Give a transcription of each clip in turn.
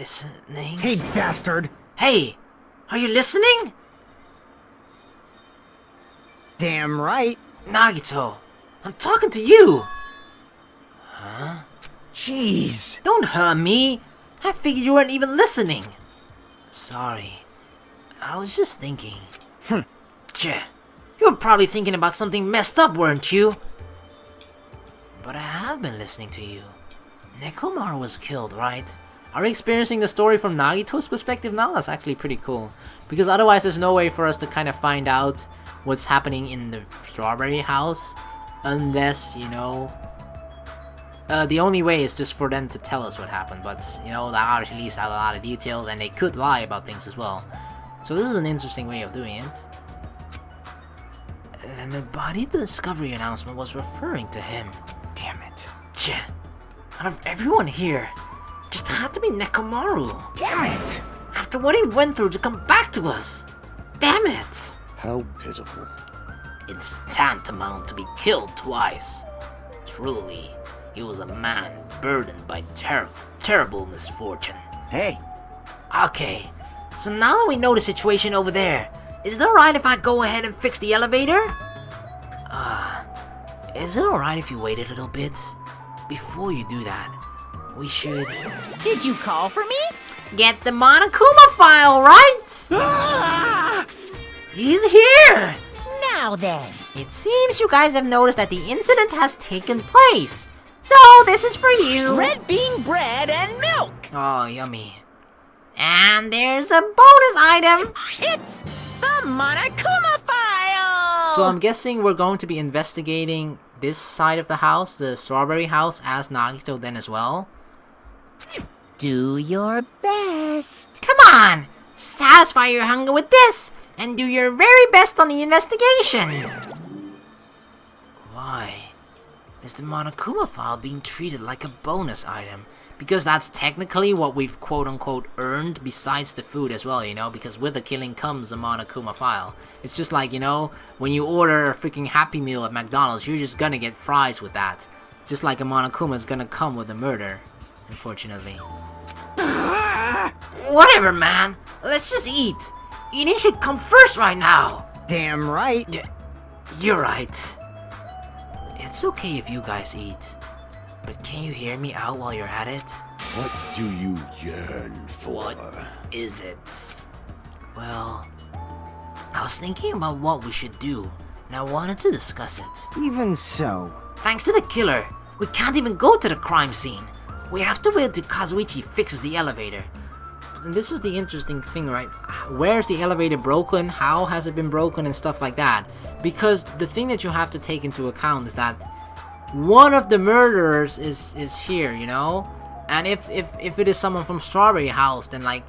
Listening? Hey, bastard! Hey! Are you listening? Damn right. Nagito, I'm talking to you! Huh? Jeez. Don't hurt me! I figured you weren't even listening! Sorry. I was just thinking. Tch, you were probably thinking about something messed up, weren't you? But I have been listening to you. Nekomaru was killed, right? Are we experiencing the story from Nagito's perspective now? That's actually pretty cool. Because otherwise there's no way for us to kind of find out what's happening in the strawberry house. Unless, you know... the only way is just for them to tell us what happened. But, you know, that obviously leaves out a lot of details. And they could lie about things as well. So this is an interesting way of doing it. And the body discovery announcement was referring to him. Damn it. Tch, out of everyone here, just had to be Nekomaru. Damn it! After what he went through to come back to us. Damn it! How pitiful. It's tantamount to be killed twice. Truly, he was a man burdened by terrible misfortune. Hey. Okay, so now that we know the situation over there, is it alright if I go ahead and fix the elevator? Is it alright if you wait a little bit? Before you do that, we should... Did you call for me? Get the Monokuma file, right? Ah! He's here! Now then. It seems you guys have noticed that the incident has taken place. So, this is for you. Red bean bread and milk. Oh, yummy. And there's a bonus item. It's the Monokuma file. So I'm guessing we're going to be investigating this side of the house, the strawberry house, as Nagito then as well. Do your best. Come on! Satisfy your hunger with this, and do your very best on the investigation. Why is the Monokuma file being treated like a bonus item? Because that's technically what we've quote-unquote earned besides the food as well, you know? Because with the killing comes the Monokuma file. It's just like, you know, when you order a freaking Happy Meal at McDonald's, you're just gonna get fries with that. Just like a Monokuma is gonna come with a murder, unfortunately. Whatever, man. Let's just eat. Eating should come first right now. Damn right. You're right. It's okay if you guys eat. But can you hear me out while you're at it? What do you yearn for? What is it? Well, I was thinking about what we should do, and I wanted to discuss it. Even so. Thanks to the killer, we can't even go to the crime scene. We have to wait till Kazuichi fixes the elevator. And this is the interesting thing, right? Where's the elevator broken? How has it been broken and stuff like that? Because the thing that you have to take into account is that one of the murderers is here, you know? And if it is someone from Strawberry House, then like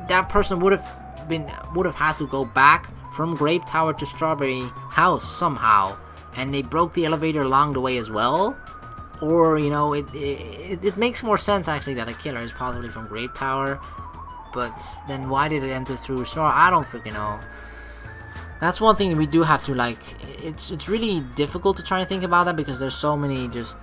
that person would have had to go back from Grape Tower to Strawberry House somehow, and they broke the elevator along the way as well. Or, you know, it makes more sense actually that a killer is possibly from Grape Tower, but then why did it enter through Straw? I don't freaking know. That's one thing we do have to, like, it's really difficult to try and think about that because there's so many just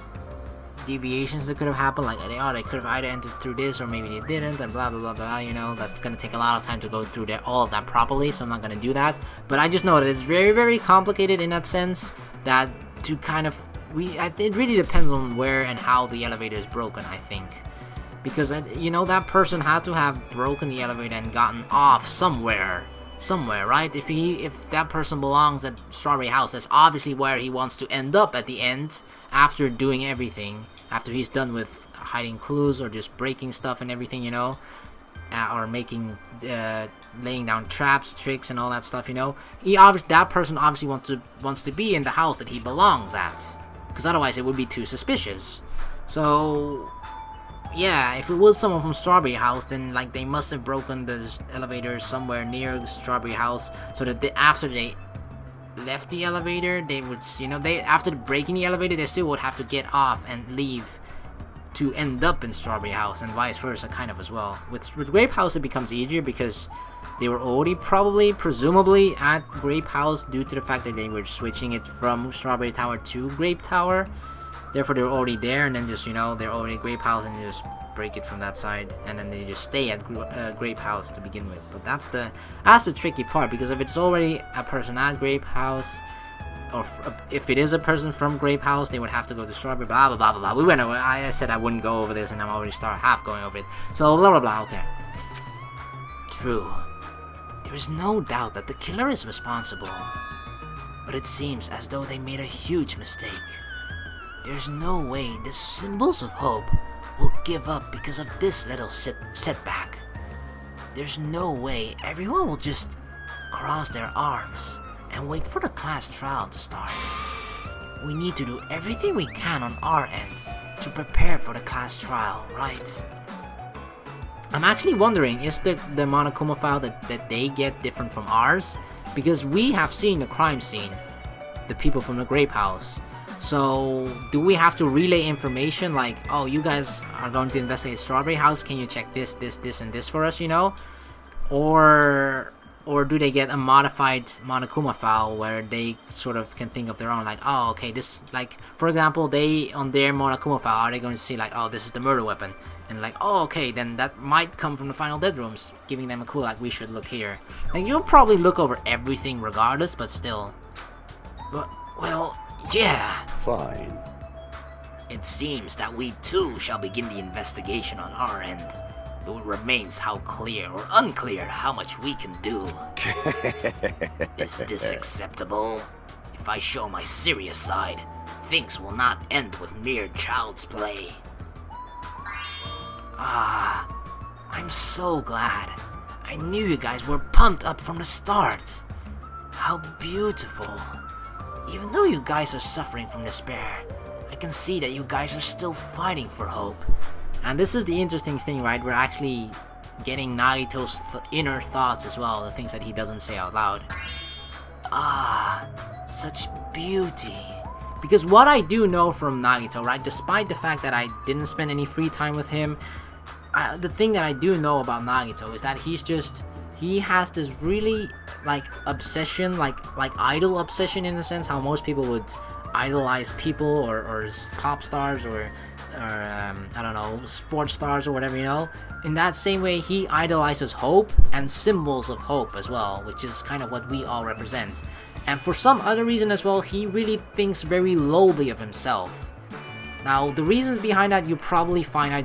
deviations that could have happened, like, oh, they could have either entered through this or maybe they didn't, and blah blah blah blah, you know. That's gonna take a lot of time to go through all of that properly, so I'm not gonna do that. But I just know that it's very, very complicated in that sense, that to kind of, it really depends on where and how the elevator is broken, I think. Because, you know, that person had to have broken the elevator and gotten off somewhere, right? If that person belongs at Strawberry House, that's obviously where he wants to end up at the end, after doing everything, after he's done with hiding clues or just breaking stuff and everything, you know, or making, laying down traps, tricks, and all that stuff, you know. That person obviously wants to be in the house that he belongs at, because otherwise it would be too suspicious. So yeah, if it was someone from Strawberry House, then like they must have broken the elevator somewhere near Strawberry House, so that after they left the elevator, they would, you know, after breaking the elevator, they still would have to get off and leave to end up in Strawberry House, and vice versa kind of as well. With Grape House it becomes easier because they were already presumably at Grape House due to the fact that they were switching it from Strawberry Tower to Grape Tower. Therefore they were already there, and then just, you know, they're already at Grape House and just break it from that side, and then they just stay at Grape House to begin with. But that's the tricky part, because if it's already a person at Grape House, or if it is a person from Grape House, they would have to go to Strawberry, blah blah blah blah blah. We went over. I said I wouldn't go over this, and I'm already half going over it. So blah blah blah. Okay. True. There is no doubt that the killer is responsible, but it seems as though they made a huge mistake. There's no way the symbols of hope will give up because of this little setback. There's no way everyone will just cross their arms and wait for the class trial to start. We need to do everything we can on our end to prepare for the class trial, right? I'm actually wondering, is the Monokuma file that they get different from ours? Because we have seen the crime scene, the people from the Grape House. So, do we have to relay information like, oh, you guys are going to investigate Strawberry House, can you check this, and this for us, you know? Or do they get a modified Monokuma file where they sort of can think of their own, like, oh, okay, this, like, for example, they, on their Monokuma file, are they going to see, like, oh, this is the murder weapon? And like, oh, okay, then that might come from the final dead rooms, giving them a clue, like, we should look here. Like, you'll probably look over everything regardless, but still. But, well, yeah. Fine. It seems that we too shall begin the investigation on our end, though it remains how clear or unclear how much we can do. Is this acceptable? If I show my serious side, things will not end with mere child's play. Ah, I'm so glad. I knew you guys were pumped up from the start. How beautiful. Even though you guys are suffering from despair, I can see that you guys are still fighting for hope. And this is the interesting thing, right? We're actually getting Nagito's inner thoughts as well, the things that he doesn't say out loud. Ah, such beauty. Because what I do know from Nagito, right, despite the fact that I didn't spend any free time with him, the thing that I do know about Nagito is that he has this really, like, obsession, like idol obsession in a sense, how most people would idolize people or pop stars or I don't know, sports stars or whatever, you know. In that same way, he idolizes hope and symbols of hope as well, which is kind of what we all represent. And for some other reason as well, he really thinks very lowly of himself. Now, the reasons behind that you probably find out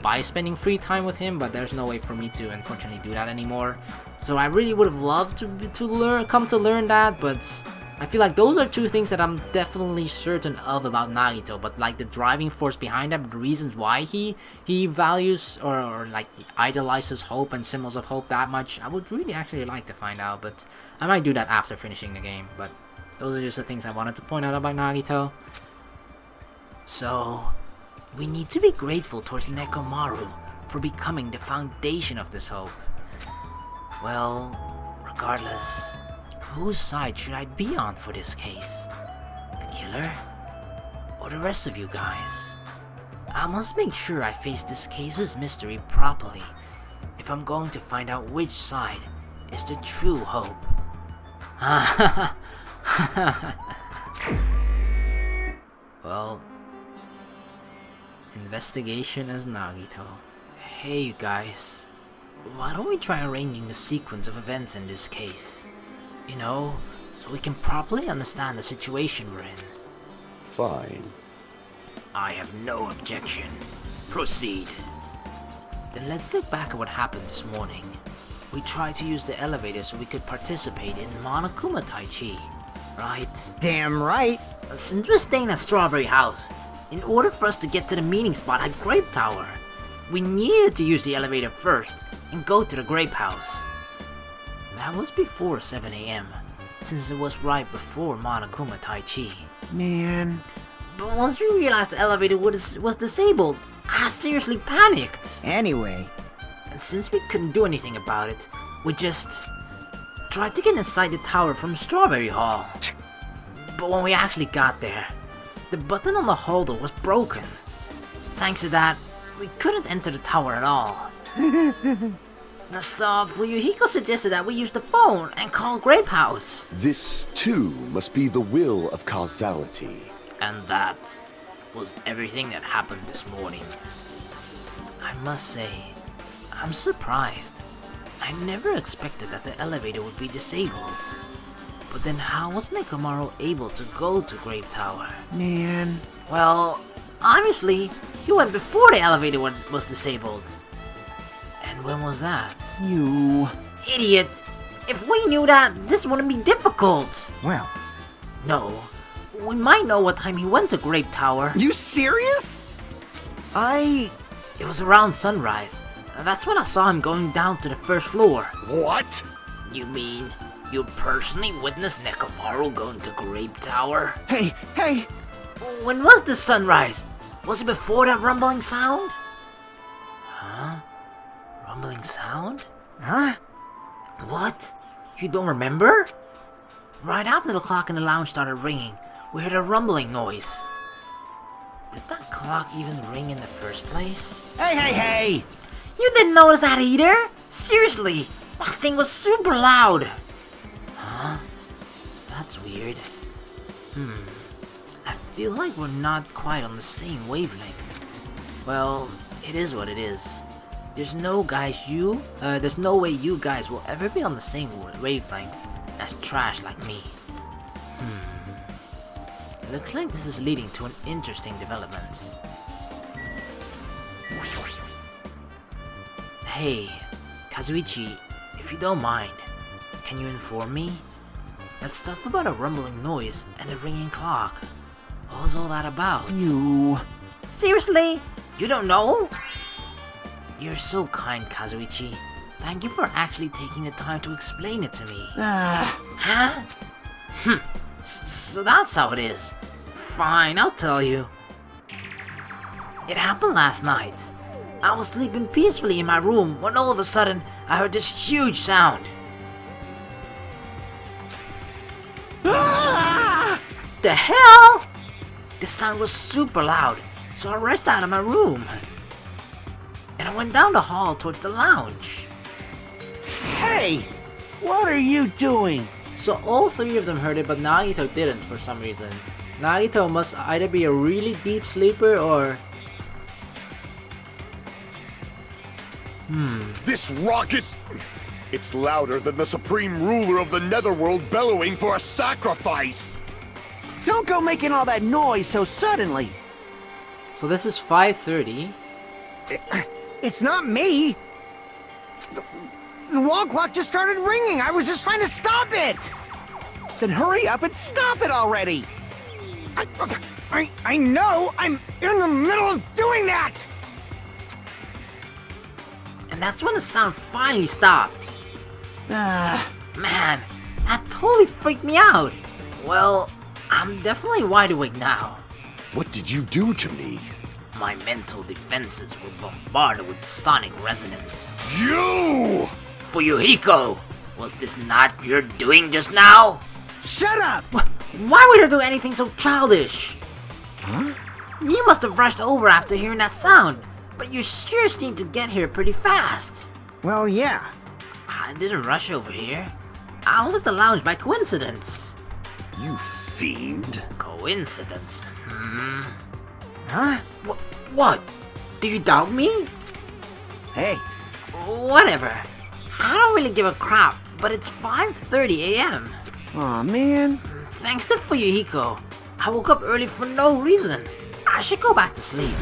by spending free time with him, but there's no way for me to unfortunately do that anymore. So I really would have loved to come to learn that, but I feel like those are two things that I'm definitely certain of about Nagito. But like the driving force behind that, the reasons why he values or like idolizes hope and symbols of hope that much, I would really actually like to find out. But I might do that after finishing the game. But those are just the things I wanted to point out about Nagito. So we need to be grateful towards Nekomaru for becoming the foundation of this hope. Well, regardless, whose side should I be on for this case? The killer? Or the rest of you guys? I must make sure I face this case's mystery properly if I'm going to find out which side is the true hope. Well, investigation as Nagito. Hey you guys, why don't we try arranging the sequence of events in this case? You know, so we can properly understand the situation we're in. Fine. I have no objection. Proceed. Then let's look back at what happened this morning. We tried to use the elevator so we could participate in Monokuma Tai Chi, right? Damn right. Since we're staying at Strawberry House, in order for us to get to the meeting spot at Grape Tower, we needed to use the elevator first and go to the Grape House. That was before 7 AM, since it was right before Monokuma Tai Chi. Man. But once we realized the elevator was disabled, I seriously panicked. Anyway. And since we couldn't do anything about it, we just tried to get inside the tower from Strawberry Hall. But when we actually got there, the button on the holder was broken. Thanks to that, we couldn't enter the tower at all. So Fuyuhiko suggested that we use the phone and call Grape House. This, too, must be the will of causality. And that was everything that happened this morning. I must say, I'm surprised. I never expected that the elevator would be disabled. But then how was Nekomaru able to go to Grape Tower? Man. Well, obviously, he went before the elevator was disabled. And when was that? You. Idiot! If we knew that, this wouldn't be difficult! Well. No. We might know what time he went to Grape Tower. You serious? It was around sunrise. That's when I saw him going down to the first floor. What? You mean you personally witnessed Nekomaru going to Grape Tower? Hey! When was the sunrise? Was it before that rumbling sound? Huh? Rumbling sound? Huh? What? You don't remember? Right after the clock in the lounge started ringing, we heard a rumbling noise. Did that clock even ring in the first place? Hey! You didn't notice that either? Seriously, that thing was super loud. Huh? That's weird. I feel like we're not quite on the same wavelength. Well, it is what it is. There's no way you guys will ever be on the same wavelength as trash like me. Looks like this is leading to an interesting development. Hey, Kazuichi, if you don't mind, can you inform me? That stuff about a rumbling noise and a ringing clock. What was all that about? You. Seriously? You don't know? You're so kind, Kazuichi. Thank you for actually taking the time to explain it to me. Huh? So that's how it is. Fine, I'll tell you. It happened last night. I was sleeping peacefully in my room when all of a sudden I heard this huge sound. The hell? The sound was super loud, so I rushed out of my room. And I went down the hall towards the lounge. Hey! What are you doing? So all three of them heard it, but Nagito didn't for some reason. Nagito must either be a really deep sleeper or... This raucous... It's louder than the supreme ruler of the netherworld bellowing for a sacrifice! Don't go making all that noise so suddenly. So this is 5:30. It's not me. The wall clock just started ringing. I was just trying to stop it. Then hurry up and stop it already. I know. I'm in the middle of doing that. And that's when the sound finally stopped. Man, that totally freaked me out. Well, I'm definitely wide awake now. What did you do to me? My mental defenses were bombarded with sonic resonance. You! Fuyuhiko, was this not your doing just now? Shut up! Why would you do anything so childish? Huh? You must have rushed over after hearing that sound, but you sure seemed to get here pretty fast. Well, yeah. I didn't rush over here. I was at the lounge by coincidence. You fiend. Coincidence? Huh? What? Do you doubt me? Hey. Whatever. I don't really give a crap, but it's 5:30 a.m. Aw, man. Thanks to Fuyuhiko, I woke up early for no reason. I should go back to sleep.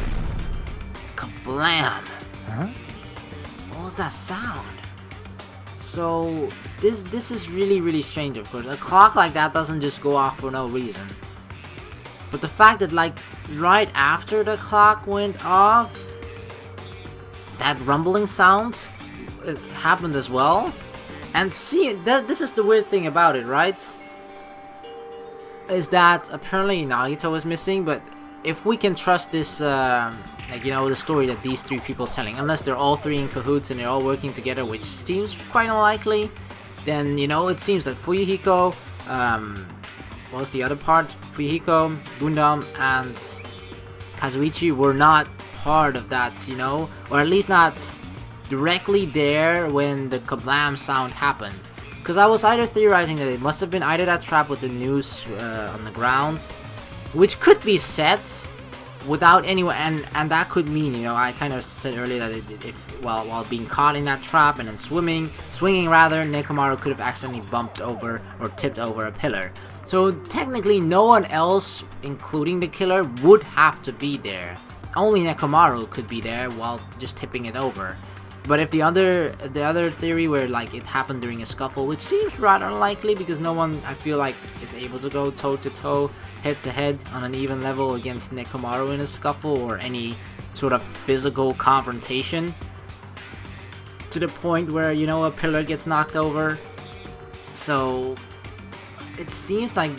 Kablam! Huh? What was that sound? So, this is really strange, of course. A clock like that doesn't just go off for no reason. But the fact that, like, right after the clock went off, that rumbling sound happened as well. And see, this is the weird thing about it, right? Is that apparently Nagito is missing, but if we can trust this, like, you know, the story that these three people are telling, unless they're all three in cahoots and they're all working together, which seems quite unlikely, then, you know, it seems that Fuyuhiko, what was the other part? Fuyuhiko, Gundam, and Kazuichi were not part of that, you know, or at least not directly there when the kablam sound happened. Because I was either theorizing that it must have been either that trap with the noose on the ground, which could be set, without anyone, and that could mean, you know, I kind of said earlier that while being caught in that trap and then swinging rather, Nekomaru could have accidentally bumped over or tipped over a pillar. So technically no one else, including the killer, would have to be there. Only Nekomaru could be there while just tipping it over. But if the other theory where like it happened during a scuffle, which seems rather unlikely because no one, I feel like, is able to go toe to toe, head to head on an even level against Nekomaru in a scuffle or any sort of physical confrontation to the point where, you know, a pillar gets knocked over. So it seems like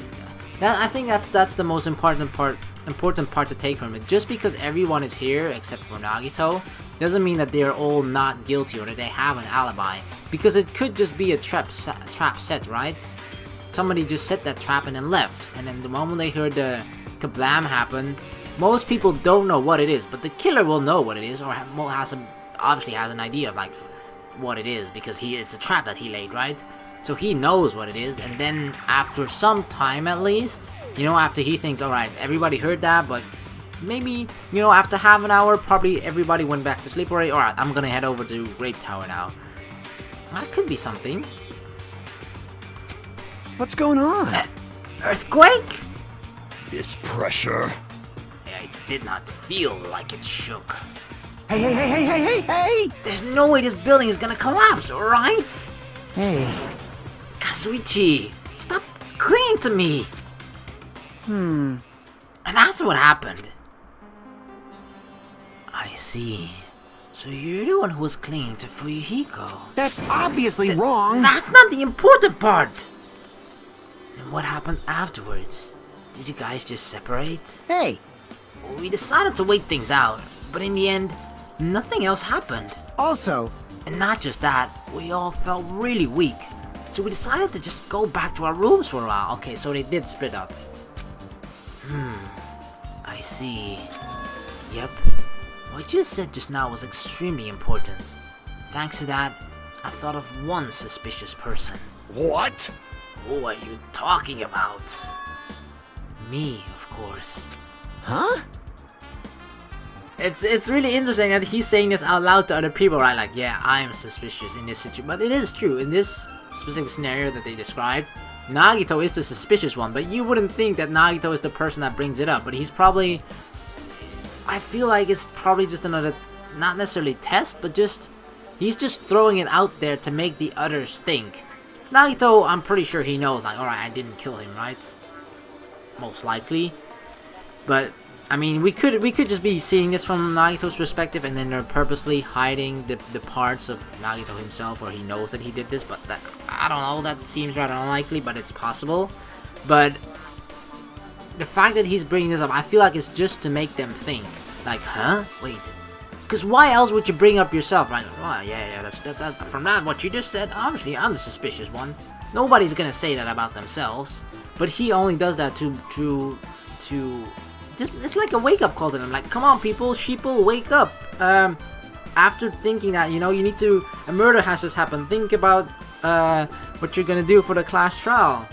that. I think that's the most important part to take from it. Just because everyone is here except for Nagito doesn't mean that they're all not guilty or that they have an alibi, because it could just be a trap set, right? Somebody just set that trap and then left, and then the moment they heard the kablam happen, most people don't know what it is, but the killer will know what it is, or obviously has an idea of like what it is, because it's a trap that he laid, right? So he knows what it is, and then after some time at least, you know, after he thinks, alright, everybody heard that, but maybe, you know, after half an hour, probably everybody went back to sleep already. Alright, I'm gonna head over to Grape Tower now. That could be something. What's going on? Earthquake? This pressure. I did not feel like it shook. Hey! There's no way this building is gonna collapse, alright? Hey. Kazuichi, stop clinging to me! And that's what happened. I see. So you're the one who was clinging to Fuyuhiko. That's obviously wrong. That's not the important part! And what happened afterwards? Did you guys just separate? Hey, We decided to wait things out, but in the end, nothing else happened. also, And not just that, we all felt really weak. So we decided to just go back to our rooms for a while. Okay, so they did split up. I see. Yep. What you said just now was extremely important. Thanks to that, I thought of one suspicious person. What? Who are you talking about? Me, of course. huh? It's really interesting that he's saying this out loud to other people, right? Like, yeah, I am suspicious in this situation. But it is true. In this specific scenario that they described, Nagito is the suspicious one. But you wouldn't think that Nagito is the person that brings it up. But he's probably... I feel like it's probably just another... Not necessarily test, but just... He's just throwing it out there to make the others think. Nagito, I'm pretty sure he knows, like, alright, I didn't kill him, right? Most likely. But... I mean, we could just be seeing this from Nagito's perspective, and then they're purposely hiding the parts of Nagito himself where he knows that he did this, but that, I don't know, that seems rather unlikely, but it's possible. But the fact that he's bringing this up, I feel like it's just to make them think. Like, huh? Wait. Because why else would you bring up yourself, right? Oh, yeah, that from that, what you just said, obviously I'm the suspicious one. Nobody's gonna say that about themselves, but he only does that to just, it's like a wake-up call to them, like, come on people, sheeple, wake up. After thinking that, you know, you need to, a murder has just happened, think about what you're gonna do for the class trial.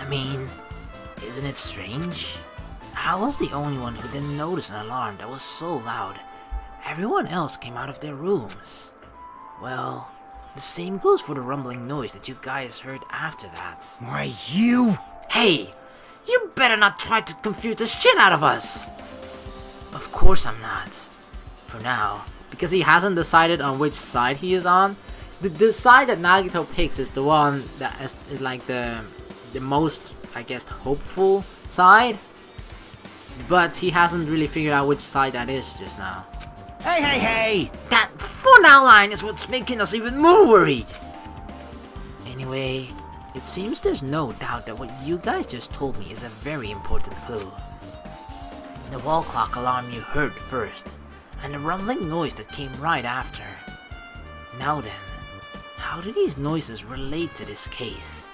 I mean, isn't it strange? I was the only one who didn't notice an alarm that was so loud. Everyone else came out of their rooms. Well, the same goes for the rumbling noise that you guys heard after that. Why, you... Hey! You better not try to confuse the shit out of us! Of course I'm not. For now. Because he hasn't decided on which side he is on. The side that Nagito picks is the one that is like the most, I guess, hopeful side. But he hasn't really figured out which side that is just now. Hey! That for now line is what's making us even more worried! Anyway... It seems there's no doubt that what you guys just told me is a very important clue. The wall clock alarm you heard first, and the rumbling noise that came right after. Now then, how do these noises relate to this case?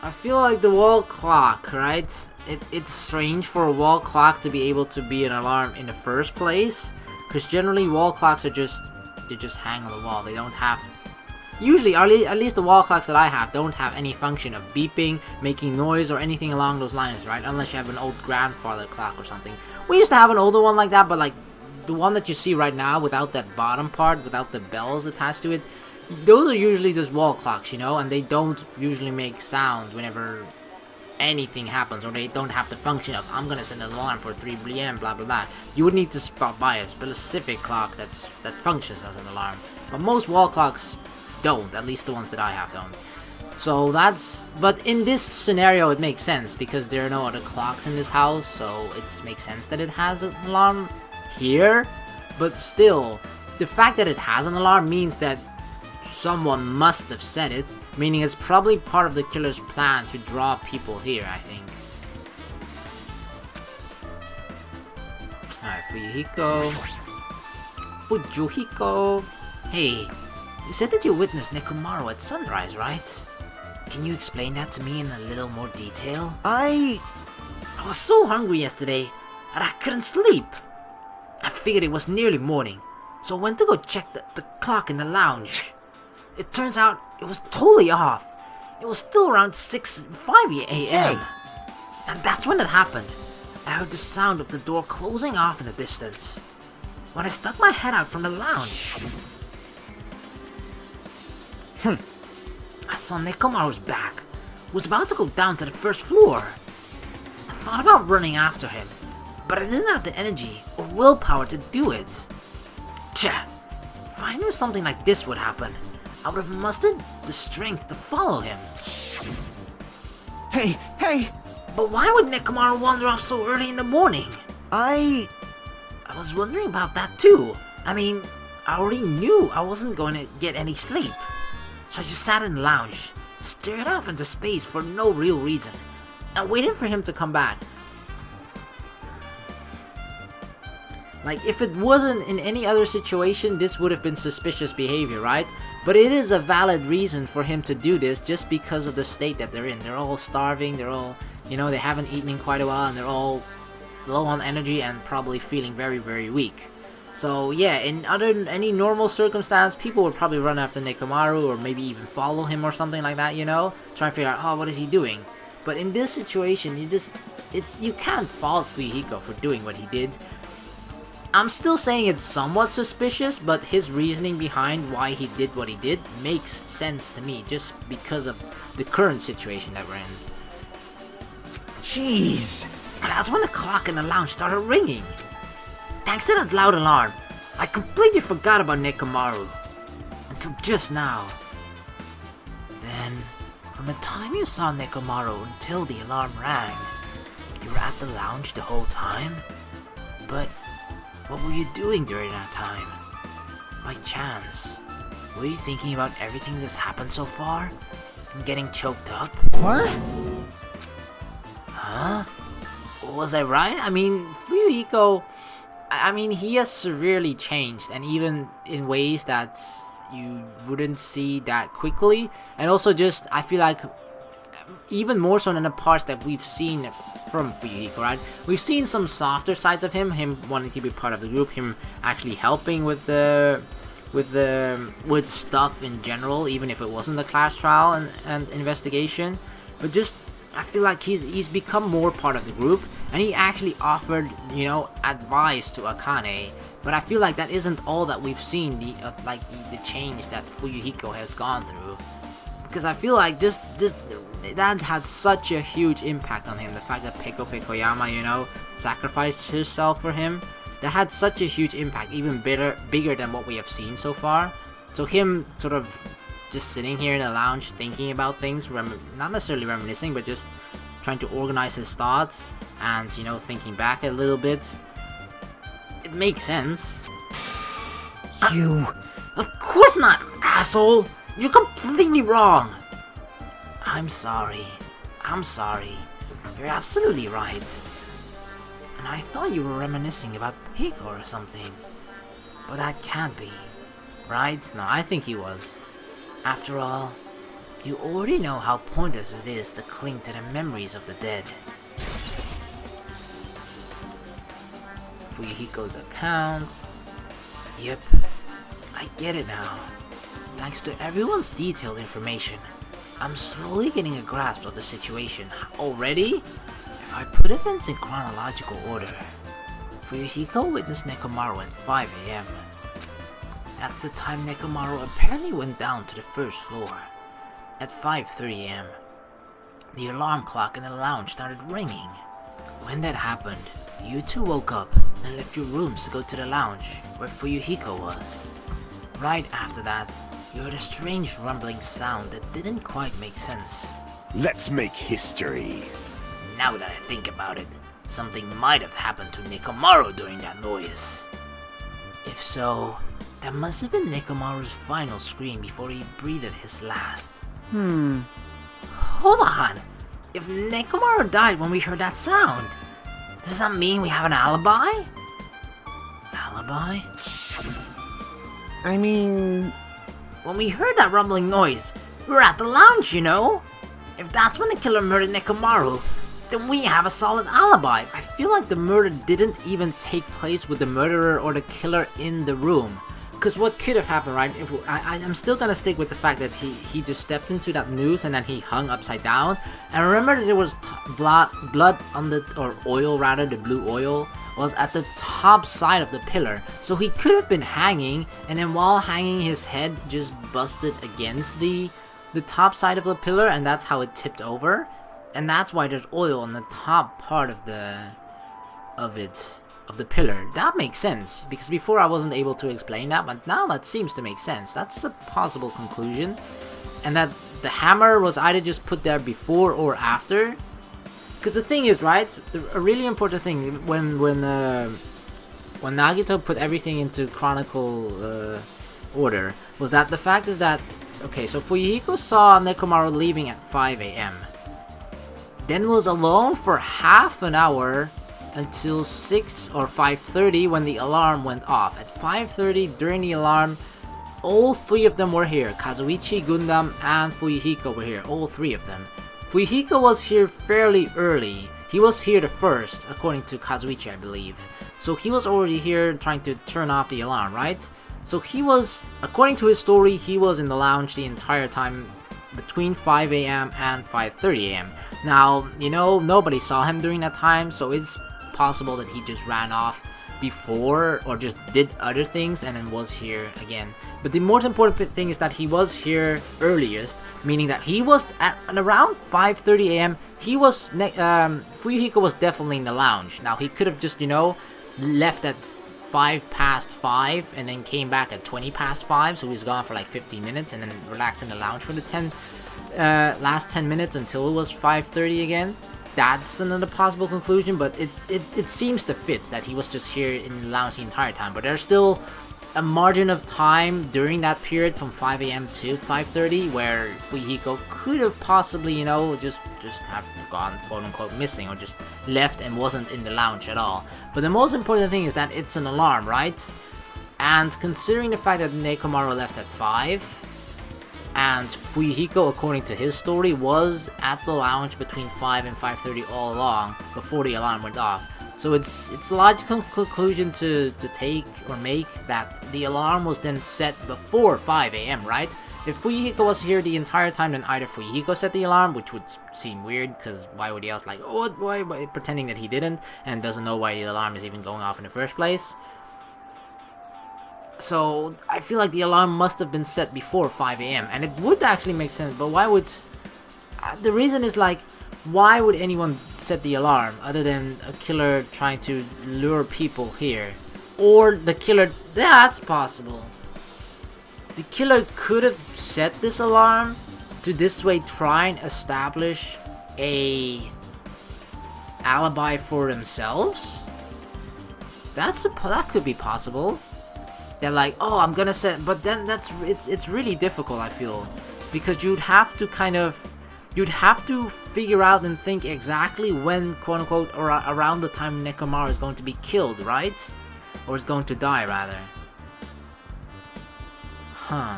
I feel like the wall clock, right? It's strange for a wall clock to be able to be an alarm in the first place, because generally wall clocks are just hang on the wall. They don't have Usually, at least the wall clocks that I have don't have any function of beeping, making noise, or anything along those lines, right? Unless you have an old grandfather clock or something. We used to have an older one like that, but like the one that you see right now without that bottom part, without the bells attached to it, those are usually just wall clocks, you know, and they don't usually make sound whenever anything happens, or they don't have the function of I'm gonna send an alarm for 3 p.m. blah blah blah. You would need to buy a specific clock that functions as an alarm, but most wall clocks don't, at least the ones that I have don't. So but in this scenario it makes sense because there are no other clocks in this house, so it makes sense that it has an alarm here. But still, the fact that it has an alarm means that someone must have set it, meaning it's probably part of the killer's plan to draw people here, I think. Alright, Fujihiko. Hey, you said that you witnessed Nekomaru at sunrise, right? Can you explain that to me in a little more detail? I was so hungry yesterday that I couldn't sleep. I figured it was nearly morning, so I went to go check the clock in the lounge. It turns out it was totally off. It was still around 5 a.m. And that's when it happened. I heard the sound of the door closing off in the distance. When I stuck my head out from the lounge, I saw Nekomaru's back, who was about to go down to the first floor. I thought about running after him, but I didn't have the energy or willpower to do it. Tcha, if I knew something like this would happen, I would have mustered the strength to follow him. Hey! But why would Nekomaru wander off so early in the morning? I was wondering about that too. I mean, I already knew I wasn't going to get any sleep. So I just sat in the lounge, stared off into space for no real reason, and waited for him to come back. Like, if it wasn't in any other situation, this would have been suspicious behavior, right? But it is a valid reason for him to do this just because of the state that they're in. They're all starving, they're all, you know, they haven't eaten in quite a while, and they're all low on energy and probably feeling very, very weak. So yeah, in any normal circumstance, people would probably run after Nekomaru or maybe even follow him or something like that, you know? Try and figure out, oh, what is he doing? But in this situation, you can't fault Fujihiko for doing what he did. I'm still saying it's somewhat suspicious, but his reasoning behind why he did what he did makes sense to me, just because of the current situation that we're in. Jeez. That's when the clock in the lounge started ringing. Thanks to that loud alarm, I completely forgot about Nekomaru. Until just now. Then, from the time you saw Nekomaru until the alarm rang, you were at the lounge the whole time? But what were you doing during that time? By chance, were you thinking about everything that's happened so far? And getting choked up? What? Huh? Was I right? I mean, Fujihiko, he has severely changed, and even in ways that you wouldn't see that quickly. And also just, I feel like, even more so than the parts that we've seen from Fujihiko, right? We've seen some softer sides of him wanting to be part of the group, him actually helping with stuff in general, even if it wasn't the class trial and investigation. But just, I feel like he's become more part of the group, and he actually offered, you know, advice to Akane. But I feel like that isn't all that we've seen, the change that Fujihiko has gone through. Because I feel like just that had such a huge impact on him. The fact that Peko Pekoyama, you know, sacrificed herself for him, that had such a huge impact, even bigger than what we have seen so far. So him sort of just sitting here in the lounge thinking about things, not necessarily reminiscing, but just trying to organize his thoughts and, you know, thinking back a little bit. It makes sense. You... Of course not, asshole! You're completely wrong! I'm sorry. You're absolutely right. And I thought you were reminiscing about Peko or something. But that can't be. Right? No, I think he was. After all, you already know how pointless it is to cling to the memories of the dead. Fujihiko's account. Yep, I get it now. Thanks to everyone's detailed information, I'm slowly getting a grasp of the situation. Already? If I put events in chronological order, Fuyuhiko witnessed Nekomaru at 5 AM. That's the time Nekomaru apparently went down to the first floor. At 5:30 AM, the alarm clock in the lounge started ringing. When that happened, you two woke up and left your rooms to go to the lounge where Fuyuhiko was. Right after that, you heard a strange rumbling sound that didn't quite make sense. Let's make history. Now that I think about it, something might have happened to Nekomaru during that noise. If so, that must have been Nekomaru's final scream before he breathed his last. Hold on! If Nekomaru died when we heard that sound, does that mean we have an alibi? Alibi? I mean... When we heard that rumbling noise, we were at the lounge, you know? If that's when the killer murdered Nekomaru, then we have a solid alibi. I feel like the murder didn't even take place with the murderer or the killer in the room. Because what could have happened, right? If I'm still gonna stick with the fact that he just stepped into that noose and then he hung upside down. And remember that there was blood on the, or oil rather, the blue oil was at the top side of the pillar. So he could have been hanging, and then while hanging his head just busted against the top side of the pillar, and that's how it tipped over. And that's why there's oil on the top part of the pillar. That makes sense, because before I wasn't able to explain that, but now that seems to make sense. That's a possible conclusion. And that the hammer was either just put there before or after. Because the thing is, right, a really important thing, when Nagito put everything into chronicle order, was that the fact is that, okay, so Fuyuhiko saw Nekomaru leaving at 5 AM. Then was alone for half an hour until 6 or 5:30 when the alarm went off. At 5:30 during the alarm, all three of them were here. Kazuichi, Gundam, and Fuyuhiko were here. All three of them. Fuyuhiko was here fairly early. He was here the first, according to Kazuichi, I believe. So he was already here trying to turn off the alarm, right? So he was, according to his story, he was in the lounge the entire time between 5 AM and 5:30 AM. Now, you know, nobody saw him during that time, so it's possible that he just ran off before or just did other things and then was here again. But the most important thing is that he was here earliest, meaning that he was at around 5:30 AM. He was Fuyuhiko was definitely in the lounge. Now he could have just, you know, left at 5:05 and then came back at 5:20, so he's gone for like 15 minutes and then relaxed in the lounge for the last 10 minutes until it was 5:30 again. That's another possible conclusion, but it seems to fit that he was just here in the lounge the entire time. But there's still a margin of time during that period from 5 AM to 5:30 where Fuyuhiko could have possibly, you know, just have gone quote-unquote missing or just left and wasn't in the lounge at all. But the most important thing is that it's an alarm, right? And considering the fact that Nekomaru left at 5, and Fuyuhiko, according to his story, was at the lounge between 5 and 5:30 all along before the alarm went off. So it's a logical conclusion to take or make that the alarm was then set before 5 AM, right? If Fuyuhiko was here the entire time, then either Fuyuhiko set the alarm, which would seem weird, because why would he else like, oh, why, pretending that he didn't, and doesn't know why the alarm is even going off in the first place. So I feel like the alarm must have been set before 5 AM, and it would actually make sense, but why would... the reason is like, why would anyone set the alarm other than a killer trying to lure people here? Or the killer... that's possible. The killer could have set this alarm to this way try and establish a alibi for themselves? That could be possible. They're like, oh, I'm gonna set, but then it's really difficult, I feel, because you'd have to figure out and think exactly when, quote unquote, or around the time Nekomaru is going to be killed, right? Or is going to die, rather. Huh.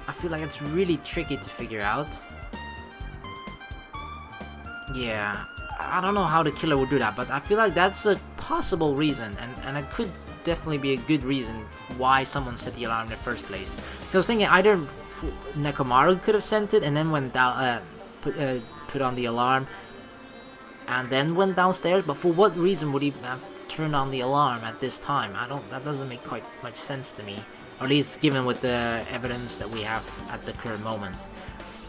I feel like it's really tricky to figure out. Yeah. I don't know how the killer would do that, but I feel like that's a possible reason, and it could definitely be a good reason why someone set the alarm in the first place. So I was thinking either Nekomaru could have sent it and then went down, put on the alarm, and then went downstairs. But for what reason would he have turned on the alarm at this time? That doesn't make quite much sense to me, or at least given with the evidence that we have at the current moment.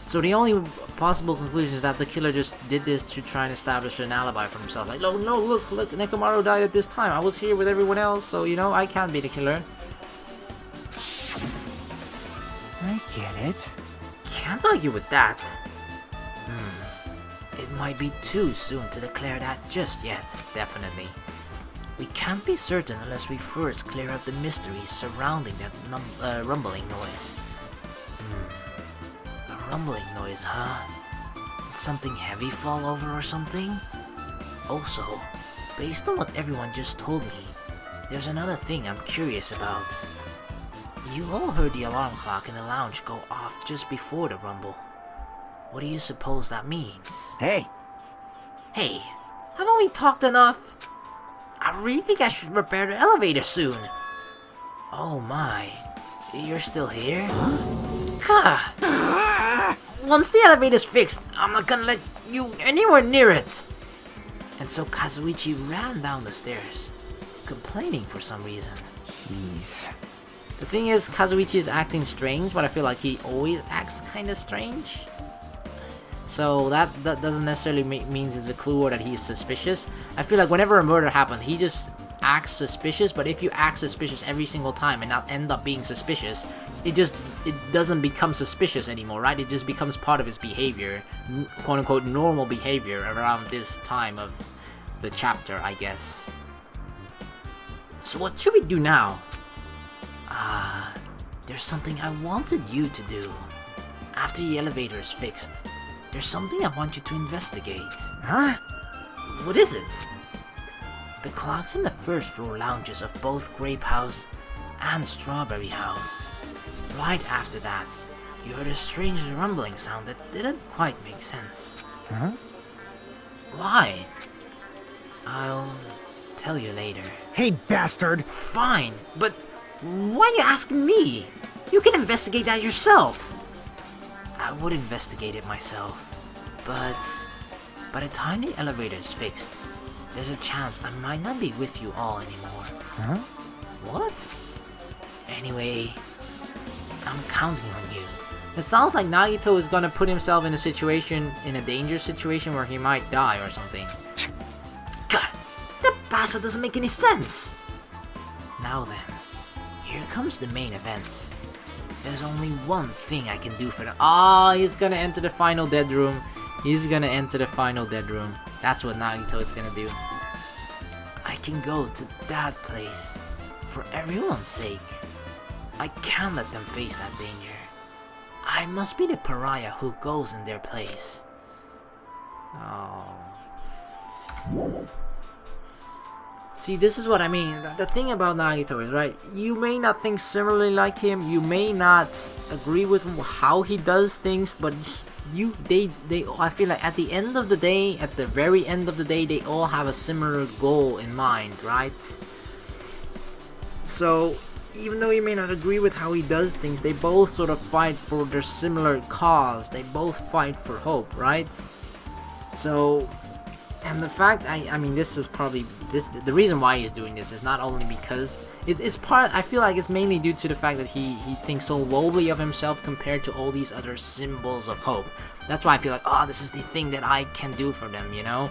So the only possible conclusion is that the killer just did this to try and establish an alibi for himself. Like, oh no, look, Nekomaru died at this time. I was here with everyone else, so you know, I can't be the killer. I get it. Can't argue with that. It might be too soon to declare that just yet, definitely. We can't be certain unless we first clear up the mysteries surrounding that rumbling noise. A rumbling noise, huh? Did something heavy fall over or something? Also, based on what everyone just told me, there's another thing I'm curious about. You all heard the alarm clock in the lounge go off just before the rumble. What do you suppose that means? Hey, Haven't we talked enough? I really think I should repair the elevator soon. Oh my, you're still here? Gah! Once the elevator's fixed, I'm not gonna let you anywhere near it. And so Kazuichi ran down the stairs, complaining for some reason. jeez. The thing is, Kazuichi is acting strange, but I feel like he always acts kinda strange. So that doesn't necessarily means it's a clue or that he's suspicious. I feel like whenever a murder happens, he just acts suspicious, but if you act suspicious every single time and not end up being suspicious, it doesn't become suspicious anymore, right? It just becomes part of his behavior, quote-unquote normal behavior around this time of the chapter, I guess. So what should we do now? There's something I wanted you to do. After the elevator is fixed, there's something I want you to investigate. Huh? What is it? The clocks in the first floor lounges of both Grape House and Strawberry House. Right after that, you heard a strange rumbling sound that didn't quite make sense. Huh? Why? I'll tell you later. Hey, bastard! Fine, but why are you asking me? You can investigate that yourself. I would investigate it myself, but by the time the elevator is fixed, there's a chance I might not be with you all anymore. Huh? What? Anyway, I'm counting on you. It sounds like Nagito is gonna put himself in a dangerous situation where he might die or something. God, that bastard doesn't make any sense! Now then, here comes the main event. There's only one thing I can do for the— he's gonna enter the final dead room. He's gonna enter the final dead room. That's what Nagito is gonna do. I can go to that place. For everyone's sake. I can't let them face that danger. I must be the pariah who goes in their place. Oh. See, this is what I mean. The thing about Nagito is, right, you may not think similarly like him, you may not agree with how he does things, but I feel like at the end of the day, at the very end of the day, they all have a similar goal in mind, right? So, even though you may not agree with how he does things, they both sort of fight for their similar cause. They both fight for hope, right? So, and the fact, I mean, this is probably, the reason why he's doing this is not only because, it's part, I feel like it's mainly due to the fact that he thinks so lowly of himself compared to all these other symbols of hope. That's why I feel like, this is the thing that I can do for them, you know?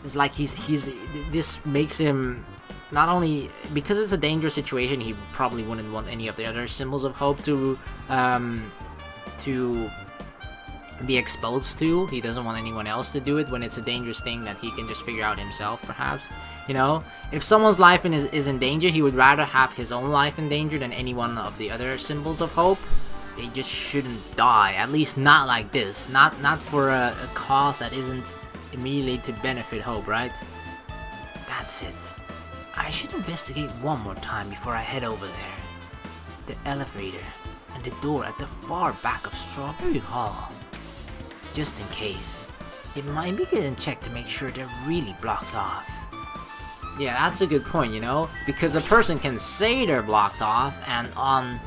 It's like this makes him, not only, because it's a dangerous situation, he probably wouldn't want any of the other symbols of hope to be exposed to. He doesn't want anyone else to do it when it's a dangerous thing that he can just figure out himself, perhaps. You know, if someone's life is in danger, he would rather have his own life in danger than any one of the other symbols of hope. They just shouldn't die, at least not like this. Not for a cause that isn't immediately to benefit hope, right? That's it. I should investigate one more time before I head over there. The elevator and the door at the far back of Strawberry Hall. Just in case. It might be good to check to make sure they're really blocked off. Yeah, that's a good point, you know? Because a person can say they're blocked off and on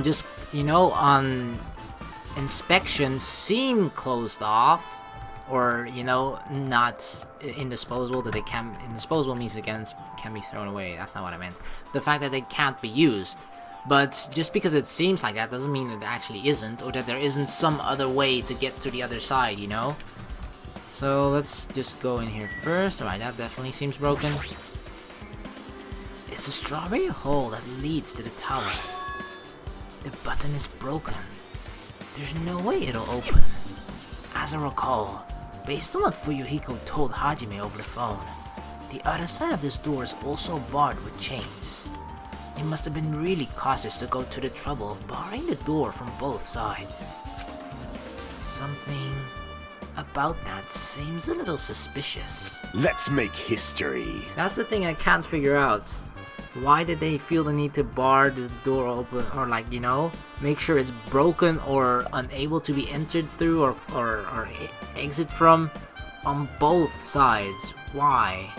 just, you know, on inspection seem closed off, or, you know, not indisposable, that they can, indisposable means can be thrown away. That's not what I meant. The fact that they can't be used. But just because it seems like that doesn't mean it actually isn't, or that there isn't some other way to get to the other side, you know? So let's just go in here first. Alright, that definitely seems broken. It's a strawberry hole that leads to the tower. The button is broken. There's no way it'll open. As I recall, based on what Fuyuhiko told Hajime over the phone, the other side of this door is also barred with chains. He must have been really cautious to go to the trouble of barring the door from both sides. Something about that seems a little suspicious. Let's make history. That's the thing I can't figure out. Why did they feel the need to bar the door open, or like, you know, make sure it's broken or unable to be entered through or exit from on both sides? Why?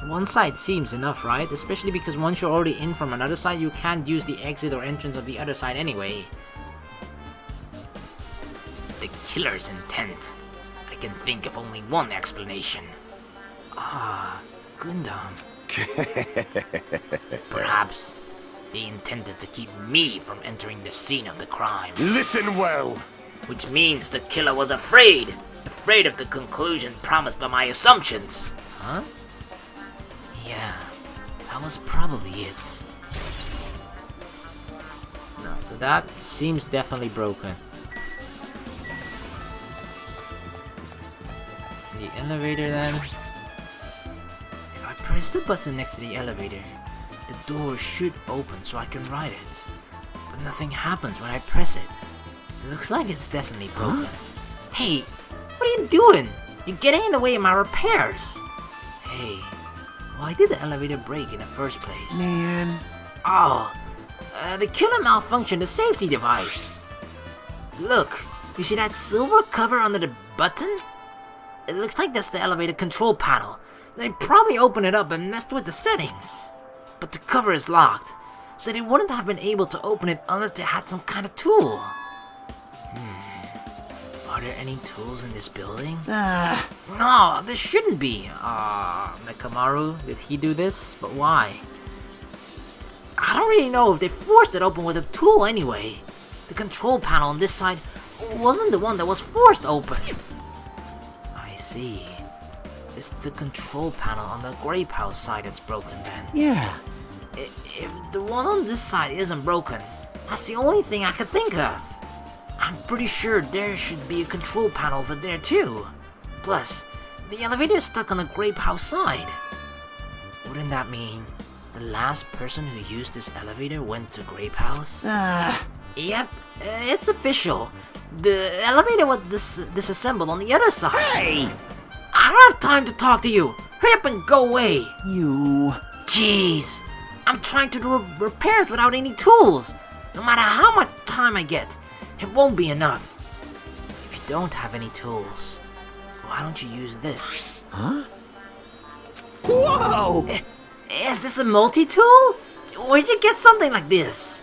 One side seems enough, right? Especially because once you're already in from another side, you can't use the exit or entrance of the other side anyway. The killer's intent. I can think of only one explanation. Ah, Gundam. Perhaps they intended to keep me from entering the scene of the crime. Listen well. Which means the killer was afraid of the conclusion promised by my assumptions. Huh? Yeah, that was probably it. No, so that seems definitely broken. The elevator then. If I press the button next to the elevator, the door should open so I can ride it. But nothing happens when I press it. It looks like it's definitely broken. Hey, what are you doing? You're getting in the way of my repairs. Hey, why did the elevator break in the first place? Man. Oh, the killer malfunctioned the safety device. Look, you see that silver cover under the button? It looks like that's the elevator control panel. They probably opened it up and messed with the settings. But the cover is locked, so they wouldn't have been able to open it unless they had some kind of tool. Are there any tools in this building? No, there shouldn't be. Mekamaru, did he do this? But why? I don't really know if they forced it open with a tool anyway. The control panel on this side wasn't the one that was forced open. I see. It's the control panel on the grape house side that's broken then. Yeah. If the one on this side isn't broken, that's the only thing I could think of. I'm pretty sure there should be a control panel over there too. Plus, the elevator is stuck on the grape house side. Wouldn't that mean the last person who used this elevator went to grape house? Yep, it's official. The elevator was disassembled on the other side. Hey! I don't have time to talk to you. Hurry up and go away. You. Jeez, I'm trying to do repairs without any tools. No matter how much time I get, it won't be enough. If you don't have any tools, why don't you use this? Huh? Whoa! Is this a multi-tool? Where'd you get something like this?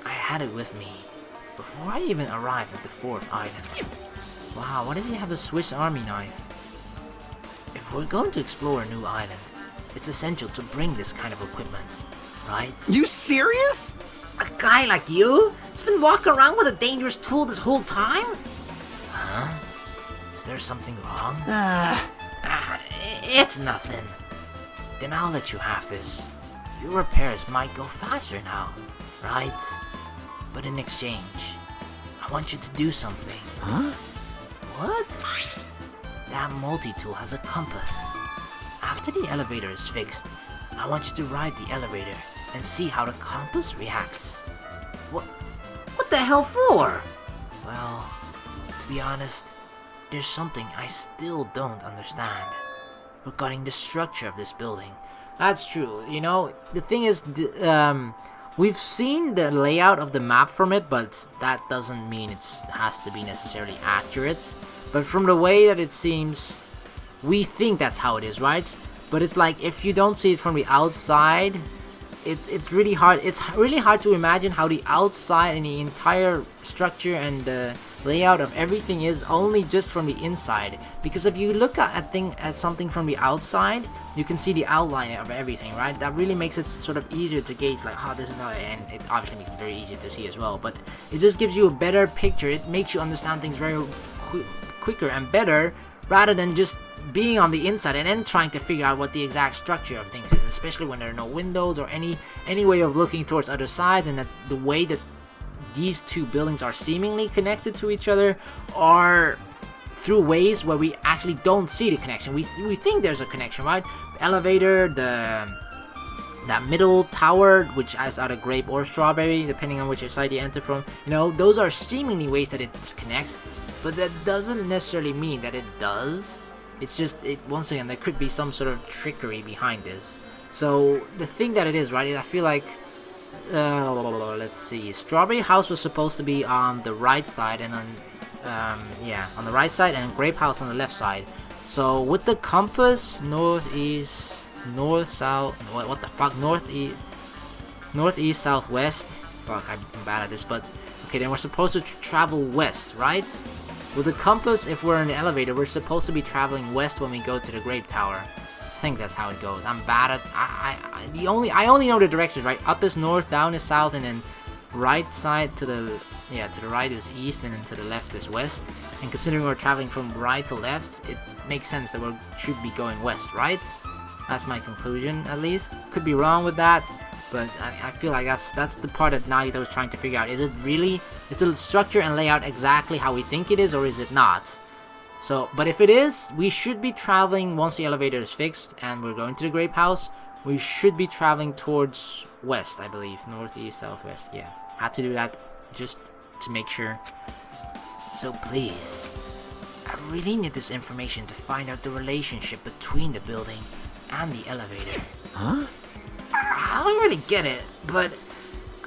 I had it with me before I even arrived at the 4th island. Wow, why does he have a Swiss Army knife? If we're going to explore a new island, it's essential to bring this kind of equipment, right? You serious? A guy like you has been walking around with a dangerous tool this whole time? Huh? Is there something wrong? It's nothing. Then I'll let you have this. Your repairs might go faster now, right? But in exchange, I want you to do something. Huh? What? That multi-tool has a compass. After the elevator is fixed, I want you to ride the elevator and see how the compass reacts. What the hell for? Well, to be honest, there's something I still don't understand regarding the structure of this building. That's true. You know, the thing is, we've seen the layout of the map from it, but that doesn't mean it has to be necessarily accurate. But from the way that it seems, we think that's how it is, right? But it's like, if you don't see it from the outside, it's really hard. It's really hard to imagine how the outside and the entire structure and the layout of everything is only just from the inside. Because if you look at something from the outside, you can see the outline of everything, right? That really makes it sort of easier to gauge, like, oh, this is how it, and it obviously makes it very easy to see as well. But it just gives you a better picture. It makes you understand things very quicker and better, rather than just being on the inside and then trying to figure out what the exact structure of things is, especially when there are no windows or any way of looking towards other sides, and that the way that these two buildings are seemingly connected to each other are through ways where we actually don't see the connection. We think there's a connection, right? Elevator, that middle tower, which is either grape or strawberry, depending on which side you enter from. You know, those are seemingly ways that it connects, but that doesn't necessarily mean that it does. It's just, once again, there could be some sort of trickery behind this. So the thing that it is, right, I feel like, let's see, Strawberry House was supposed to be on the right side, and on the right side, and Grape House on the left side. So with the compass, northeast, north, south, what the fuck, northeast, southwest. Fuck, I'm bad at this, but okay, then we're supposed to travel west, right? With the compass, if we're in the elevator, we're supposed to be traveling west when we go to the Grape Tower. I think that's how it goes. I'm bad at I only know the directions, right? Up is north, down is south, and then right side to the right is east, and then to the left is west. And considering we're traveling from right to left, it makes sense that we should be going west, right? That's my conclusion, at least. Could be wrong with that, but I feel like that's the part that Nagito was trying to figure out. Is the structure and layout exactly how we think it is, or is it not? So, but if it is, we should be traveling, once the elevator is fixed and we're going to the Grape House, we should be traveling towards west, I believe. Northeast, southwest, yeah. Had to do that just to make sure. So please, I really need this information to find out the relationship between the building and the elevator. Huh? I don't really get it, but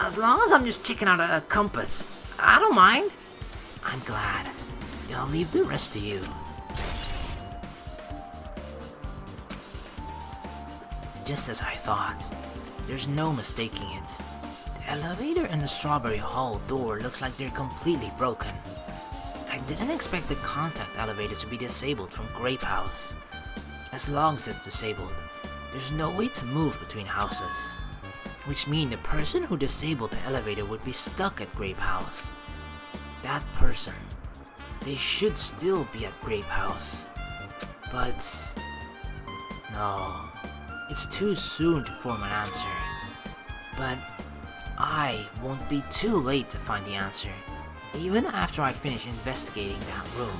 as long as I'm just checking out a compass, I don't mind. I'm glad. I'll leave the rest to you. Just as I thought, there's no mistaking it. The elevator in the Strawberry Hall door looks like they're completely broken. I didn't expect the contact elevator to be disabled from Grape House. As long as it's disabled, there's no way to move between houses. Which means the person who disabled the elevator would be stuck at Grape House. That person, they should still be at Grape House. But no, it's too soon to form an answer. But I won't be too late to find the answer, even after I finish investigating that room.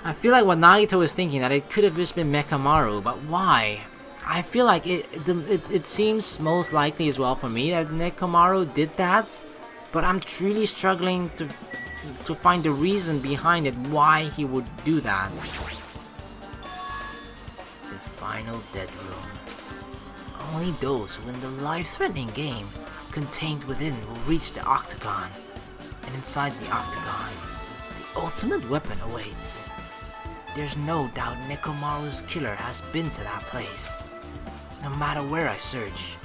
I feel like what Nagito is thinking, that it could have just been Mekamaru, but why? I feel like it seems most likely as well for me that Mekamaru did that, but I'm truly struggling to find the reason behind it, why he would do that. The final dead room. Only those who win the life-threatening game contained within will reach the octagon, and inside the octagon, the ultimate weapon awaits. There's no doubt Nekomaru's killer has been to that place. No matter where I search,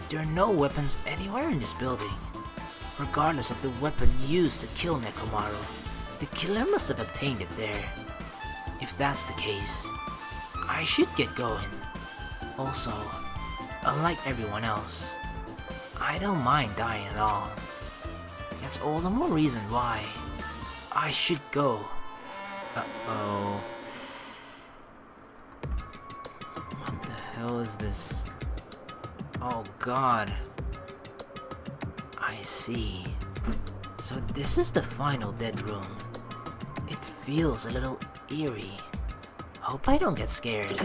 there are no weapons anywhere in this building. Regardless of the weapon used to kill Nekomaru, the killer must have obtained it there. If that's the case, I should get going. Also, unlike everyone else, I don't mind dying at all. That's all the more reason why I should go. Uh-oh. What the hell is this? Oh god. I see. So this is the final dead room. It feels a little eerie. Hope I don't get scared.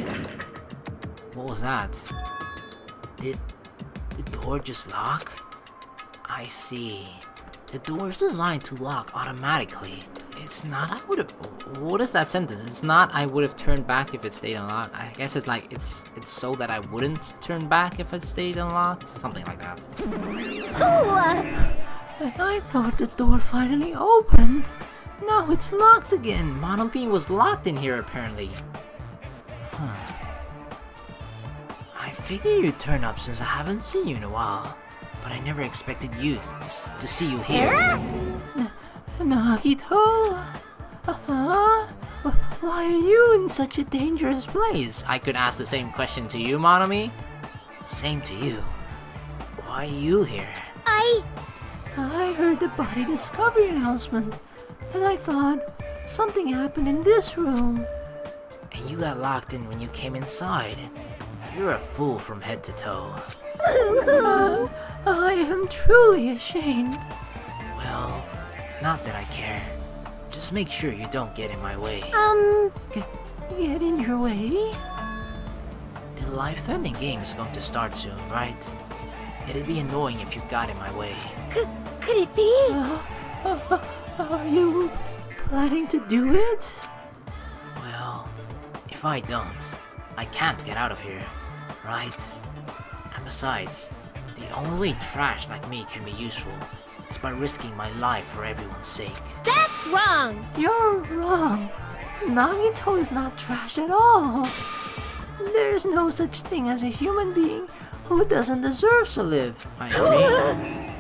What was that? Did the door just lock? I see. The door is designed to lock automatically. It's not I would have... What is that sentence? It's not I would have turned back if it stayed unlocked. I guess it's like it's so that I wouldn't turn back if it stayed unlocked. Something like that. And I thought the door finally opened. No, it's locked again. Monokuma was locked in here apparently. Huh. I figured you'd turn up since I haven't seen you in a while. But I never expected you to see you here. Nagito? Why are you in such a dangerous place? I could ask the same question to you, Monomi. Same to you. Why are you here? I heard the body discovery announcement, and I thought something happened in this room. And you got locked in when you came inside. You're a fool from head to toe. I am truly ashamed. Well, not that I care. Just make sure you don't get in my way. Get in your way? The life-threatening game is going to start soon, right? It'd be annoying if you got in my way. Could it be? Are you planning to do it? Well, if I don't, I can't get out of here, right? And besides, the only way trash like me can be useful is by risking my life for everyone's sake. That's wrong! You're wrong. Nagito is not trash at all. There's no such thing as a human being who doesn't deserve to live. I agree.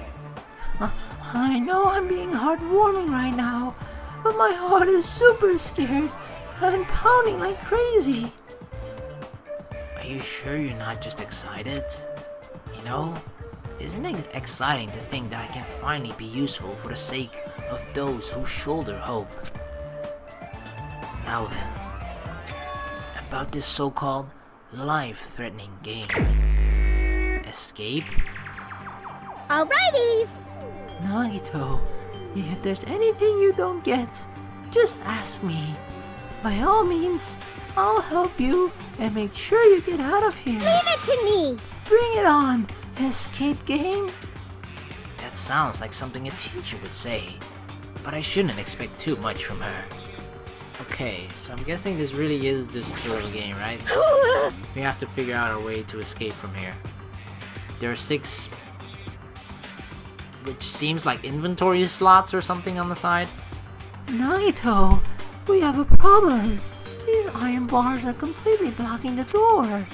I know I'm being heartwarming right now, but my heart is super scared and pounding like crazy. Are you sure you're not just excited? You know, isn't it exciting to think that I can finally be useful for the sake of those who shoulder hope? Now then, about this so-called life-threatening game. Escape? Alrighties! Nagito, if there's anything you don't get, just ask me. By all means, I'll help you and make sure you get out of here. Leave it to me! Bring it on, escape game. That sounds like something a teacher would say, but I shouldn't expect too much from her. Okay, so I'm guessing this really is this sort of game, right? We have to figure out a way to escape from here. There are 6, which seems like inventory slots or something on the side. Nagito, we have a problem. These iron bars are completely blocking the door.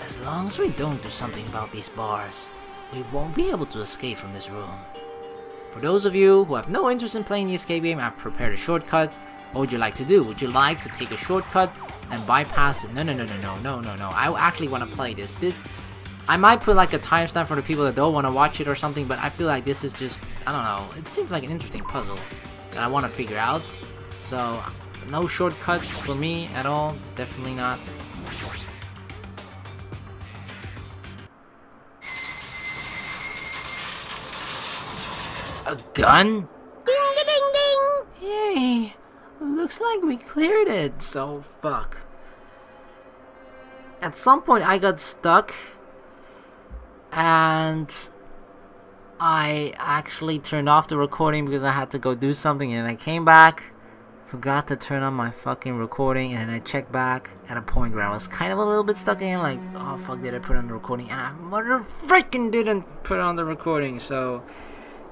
As long as we don't do something about these bars, we won't be able to escape from this room. For those of you who have no interest in playing the escape game, I've prepared a shortcut. What would you like to do? Would you like to take a shortcut and bypass it? No. I actually want to play this. I might put like a timestamp for the people that don't want to watch it or something, but I feel like this is just, I don't know, it seems like an interesting puzzle that I want to figure out. So, no shortcuts for me at all, definitely not. A gun? Ding ding ding ding! Yay! Looks like we cleared it, so fuck. At some point I got stuck and I actually turned off the recording because I had to go do something, and I came back, forgot to turn on my fucking recording, and then I checked back at a point where I was kind of a little bit stuck again, like, oh fuck, did I put on the recording? And I mother freaking didn't put on the recording. So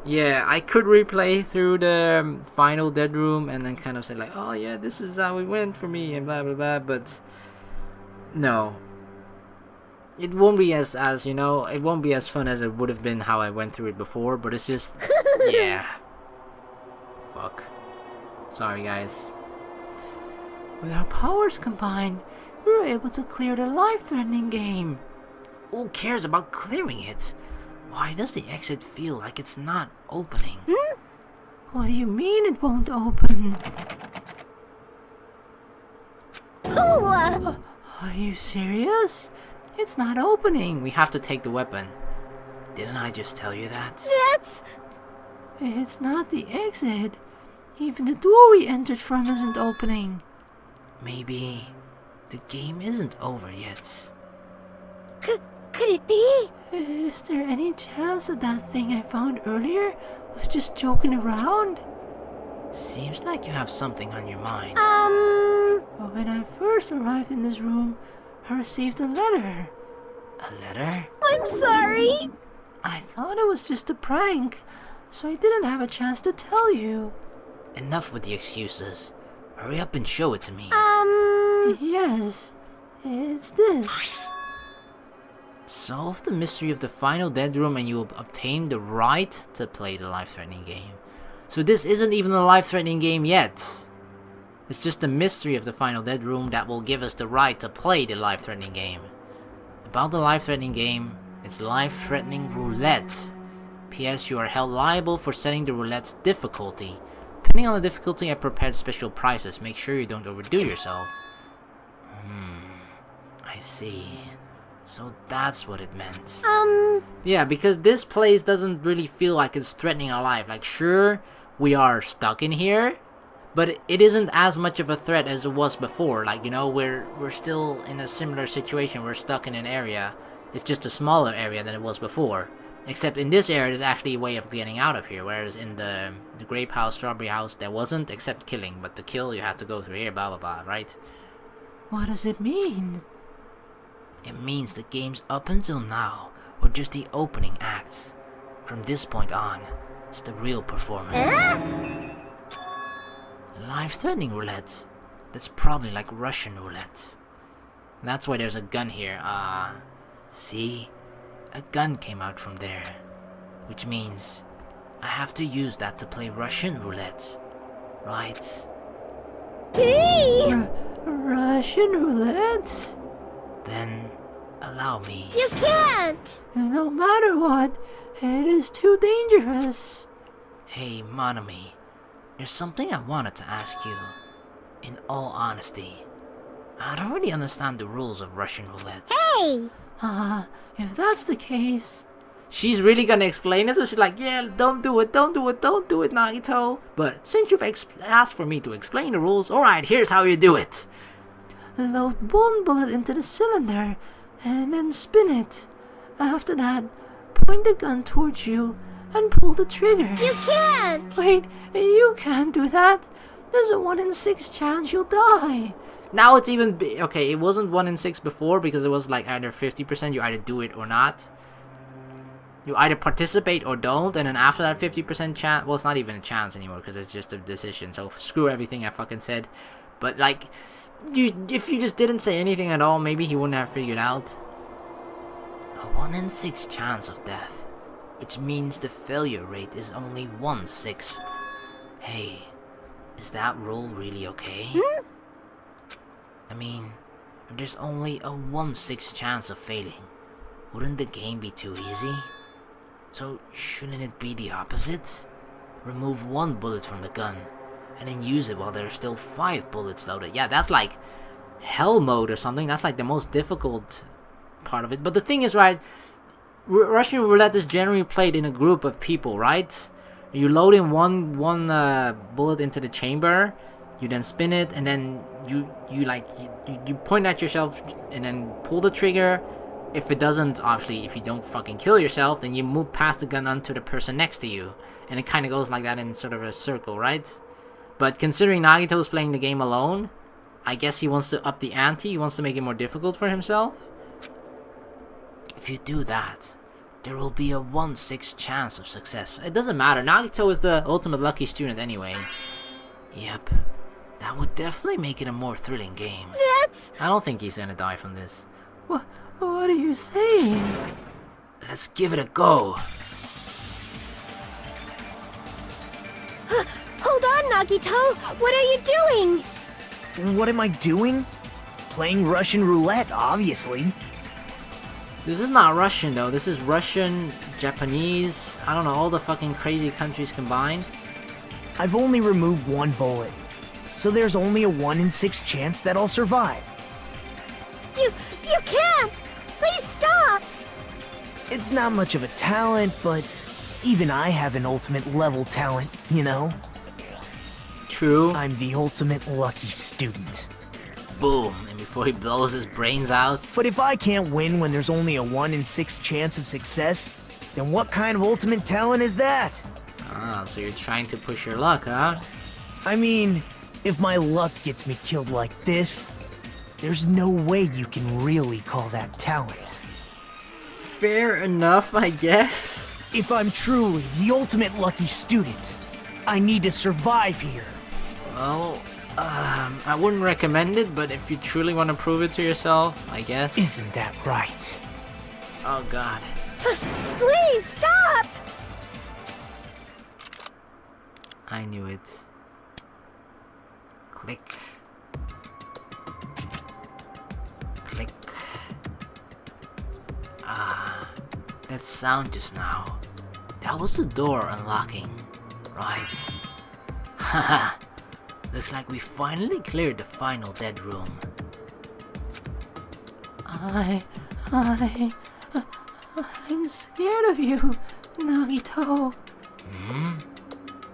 yeah, I could replay through the final dead room and then kind of say like, oh yeah, this is how it went for me and blah blah blah, but no. It won't be as you know, it won't be as fun as it would have been how I went through it before, but it's just, yeah. Fuck. Sorry guys. With our powers combined, we were able to clear the life-threatening game. Who cares about clearing it? Why does the exit feel like it's not opening? What do you mean it won't open? Are you serious? It's not opening. We have to take the weapon. Didn't I just tell you that? It's not the exit. Even the door we entered from isn't opening. Maybe the game isn't over yet. Could it be? Is there any chance that that thing I found earlier was just joking around? Seems like you have something on your mind. But when I first arrived in this room, I received a letter. A letter? I'm sorry. I thought it was just a prank, so I didn't have a chance to tell you. enough with the excuses. Hurry up and show it to me. Yes, it's this. Solve the mystery of the final dead room and you will obtain the right to play the life-threatening game. So this isn't even a life-threatening game yet. It's just the mystery of the final dead room that will give us the right to play the life-threatening game. About the life-threatening game, it's life-threatening roulette. P.S. You are held liable for setting the roulette's difficulty. Depending on the difficulty, I prepared special prizes. Make sure you don't overdo yourself. I see. So that's what it meant. Yeah, because this place doesn't really feel like it's threatening our life. Like, sure, we are stuck in here, but it isn't as much of a threat as it was before. Like, you know, we're still in a similar situation. We're stuck in an area. It's just a smaller area than it was before. Except in this area, there's actually a way of getting out of here. Whereas in the grape house, strawberry house, there wasn't, except killing. But to kill, you have to go through here, blah, blah, blah, right? What does it mean? It means the games up until now were just the opening acts. From this point on, it's the real performance. Life-threatening roulette. That's probably like Russian roulette. That's why there's a gun here. See? A gun came out from there. Which means I have to use that to play Russian roulette. Right? Russian roulette? Then allow me. You can't! No matter what, it is too dangerous. Hey, Monokuma, there's something I wanted to ask you. In all honesty, I don't really understand the rules of Russian roulette. Hey! If that's the case... She's really gonna explain it, so she's like, yeah, don't do it, Nagito. But since you've asked for me to explain the rules, alright, here's how you do it. Load one bullet into the cylinder, and then spin it. After that, point the gun towards you, and pull the trigger. You can't! Wait, you can't do that. There's a 1 in 6 chance you'll die. Now it's even okay, it wasn't 1 in 6 before because it was like either 50%, you either do it or not. You either participate or don't, and then after that 50% chance, well, it's not even a chance anymore because it's just a decision, so screw everything I fucking said. But like, if you just didn't say anything at all, maybe he wouldn't have figured out. A 1 in 6 chance of death, which means the failure rate is only 1/6. Hey, is that rule really okay? I mean, if there's only a 1/6 chance of failing, wouldn't the game be too easy? So shouldn't it be the opposite? Remove 1 bullet from the gun, and then use it while there are still 5 bullets loaded. Yeah, that's like hell mode or something. That's like the most difficult part of it. But the thing is, right, Russian roulette is generally played in a group of people, right? You load in one bullet into the chamber, you then spin it, and then you point at yourself and then pull the trigger. If it doesn't, obviously, if you don't fucking kill yourself, then you move past the gun onto the person next to you. And it kind of goes like that in sort of a circle, right? But considering Nagito's playing the game alone, I guess he wants to up the ante, he wants to make it more difficult for himself. If you do that, there will be a 1/6 chance of success. It doesn't matter, Nagito is the ultimate lucky student anyway. Yep, that would definitely make it a more thrilling game. That's... I don't think he's gonna die from this. What are you saying? Let's give it a go. Hold on, Nagito! What are you doing? What am I doing? Playing Russian roulette, obviously. This is not Russian though, this is Russian, Japanese, I don't know, all the fucking crazy countries combined. I've only removed 1 bullet, so there's only a 1 in 6 chance that I'll survive. You can't! Please stop! It's not much of a talent, but even I have an ultimate level talent, you know? True. I'm the ultimate lucky student. Boom, and before he blows his brains out. But if I can't win when there's only a 1 in 6 chance of success, then what kind of ultimate talent is that? Ah, so you're trying to push your luck, huh? I mean, if my luck gets me killed like this, there's no way you can really call that talent. Fair enough, I guess. If I'm truly the ultimate lucky student, I need to survive here. Well, I wouldn't recommend it, but if you truly want to prove it to yourself, I guess. Isn't that right? Oh god. Please stop! I knew it. Click. Click. Ah, that sound just now. That was the door unlocking, right? Haha. Looks like we finally cleared the final dead room. I'm scared of you, Nagito.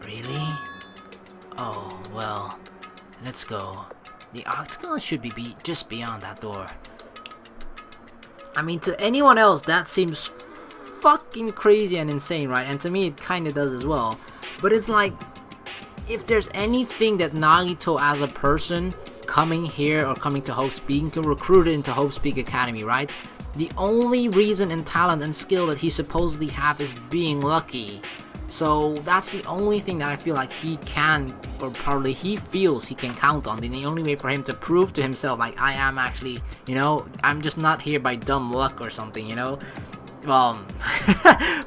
Really? Oh, well, let's go. The octagon should be just beyond that door. I mean, to anyone else, that seems fucking crazy and insane, right? And to me, it kinda does as well. But it's like, if there's anything that Nagito as a person coming here or coming to Hope's Peak, recruited into Hope's Peak Academy, right? The only reason and talent and skill that he supposedly have is being lucky. So that's the only thing that I feel like he can, or probably he feels he can count on. The only way for him to prove to himself, like, I am actually, you know, I'm just not here by dumb luck or something, you know? Well,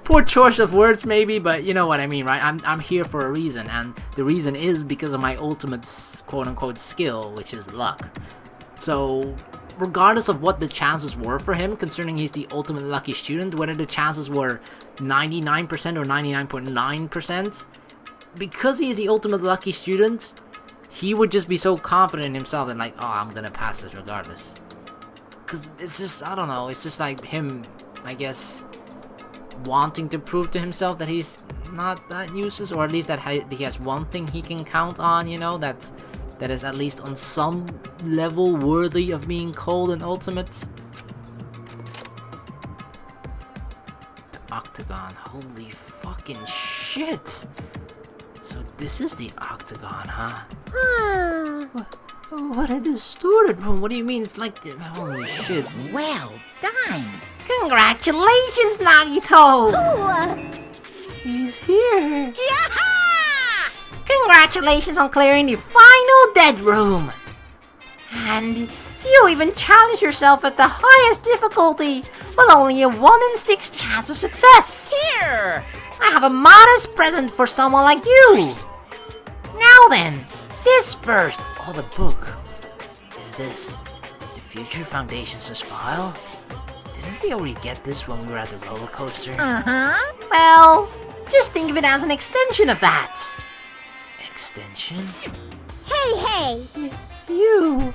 poor choice of words maybe, but you know what I mean, right? I'm here for a reason, and the reason is because of my ultimate quote-unquote skill, which is luck. So, regardless of what the chances were for him, considering he's the ultimate lucky student, whether the chances were 99% or 99.9%, because he is the ultimate lucky student, he would just be so confident in himself that like, oh, I'm gonna pass this regardless. Because it's just, I don't know, it's just like him, I guess, wanting to prove to himself that he's not that useless, or at least that he has one thing he can count on, you know, that is at least on some level worthy of being called an ultimate. The octagon, holy fucking shit! So this is the octagon, huh? What a distorted room. What do you mean? It's like, holy shit. Well done. Congratulations, Nagito! He's here. Congratulations on clearing the final dead room! And you even challenged yourself at the highest difficulty with only a 1 in 6 chance of success! Here. I have a modest present for someone like you! Now then, this first. Oh, the book. Is this the Future Foundations' file? Didn't we already get this when we were at the roller coaster? Well, just think of it as an extension of that. Extension? Hey! You.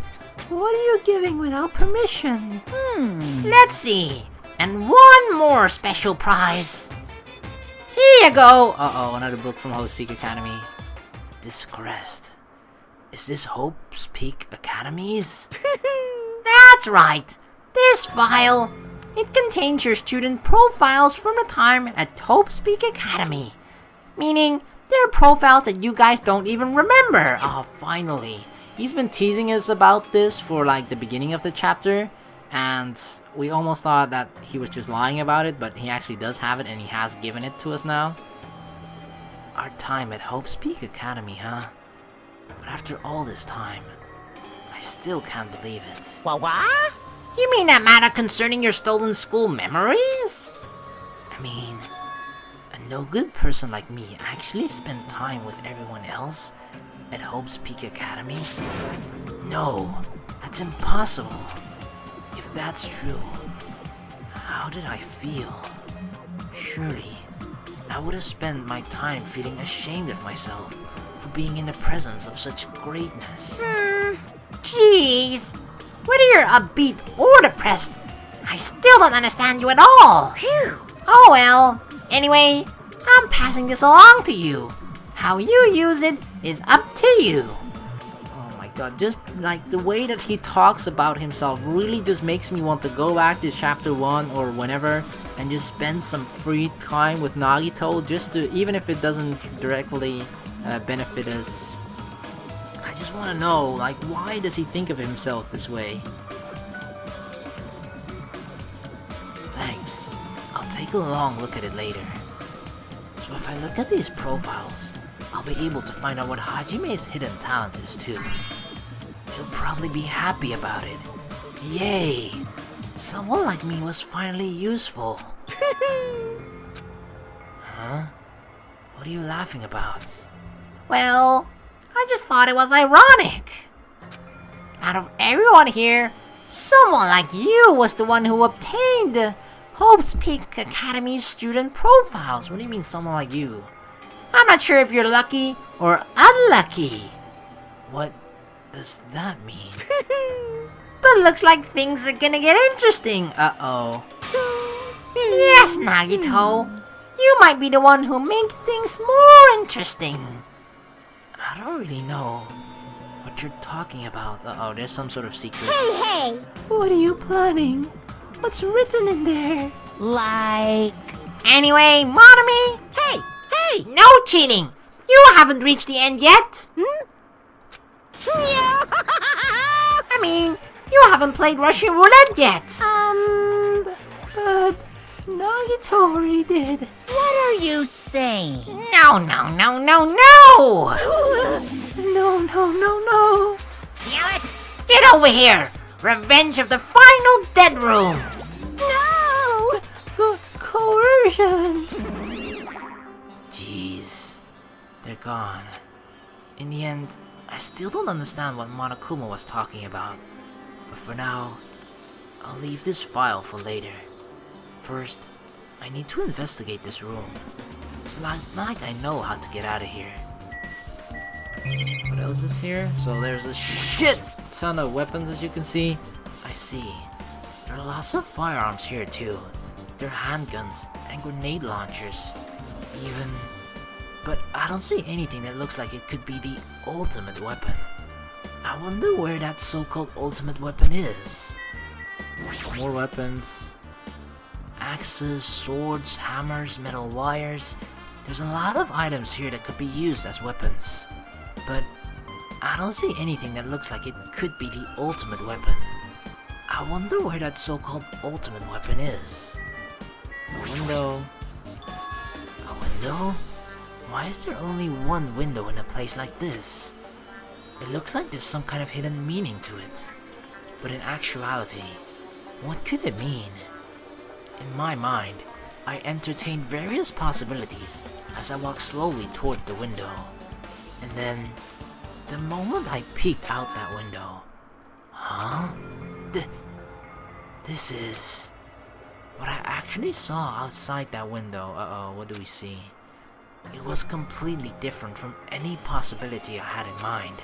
What are you giving without permission? Let's see. And one more special prize. Here you go. Uh-oh, another book from Hope's Peak Academy. This crest. Is this Hope's Peak Academy's? That's right. This file. It contains your student profiles from the time at Hope's Peak Academy. Meaning, there are profiles that you guys don't even remember. Oh, finally. He's been teasing us about this for like the beginning of the chapter, and we almost thought that he was just lying about it, but he actually does have it and he has given it to us now. Our time at Hope's Peak Academy, huh? But after all this time, I still can't believe it. What? You mean that matter concerning your stolen school memories? I mean, a no-good person like me actually spent time with everyone else at Hope's Peak Academy? No, that's impossible. If that's true, how did I feel? Surely, I would have spent my time feeling ashamed of myself for being in the presence of such greatness. Jeez, whether you're upbeat or depressed, I still don't understand you at all. Oh well, anyway, I'm passing this along to you. How you use it is up to you. Oh my god, just like the way that he talks about himself really just makes me want to go back to chapter 1 or whenever and just spend some free time with Nagito, just to, even if it doesn't directly benefit us. I just want to know, like, why does he think of himself this way? Thanks. I'll take a long look at it later. So if I look at these profiles, I'll be able to find out what Hajime's hidden talent is too. He'll probably be happy about it. Yay! Someone like me was finally useful. Huh? What are you laughing about? Well, I just thought it was ironic. Out of everyone here, someone like you was the one who obtained the Hope's Peak Academy's student profiles. What do you mean someone like you? I'm not sure if you're lucky or unlucky. What does that mean? But looks like things are gonna get interesting. Uh-oh. Yes, Nagito. You might be the one who made things more interesting. I don't really know what you're talking about. Uh-oh, there's some sort of secret. Hey, hey! What are you planning? What's written in there? Like... Anyway, Monami, Hey! Hey! no cheating. You haven't reached the end yet. I mean, you haven't played Russian roulette yet. But Nagito already did. What are you saying? No, no, no, no, no! No. Damn it! Get over here! Revenge of the final dead room! No! Coercion! Jeez. They're gone. In the end, I still don't understand what Monokuma was talking about. But for now, I'll leave this file for later. First, I need to investigate this room. It's not like I know how to get out of here. What else is here? So there's a shit ton of weapons, as you can see. I see. There are lots of firearms here too. There are handguns and grenade launchers. Even... But I don't see anything that looks like it could be the ultimate weapon. I wonder where that so-called ultimate weapon is. More weapons. Axes, swords, hammers, metal wires. There's a lot of items here that could be used as weapons. But I don't see anything that looks like it could be the ultimate weapon. I wonder where that so-called ultimate weapon is. A window. A window? Why is there only one window in a place like this? It looks like there's some kind of hidden meaning to it. But in actuality, what could it mean? In my mind, I entertained various possibilities as I walked slowly toward the window. And then, the moment I peeked out that window... Huh? This is... what I actually saw outside that window. Uh-oh, what do we see? It was completely different from any possibility I had in mind.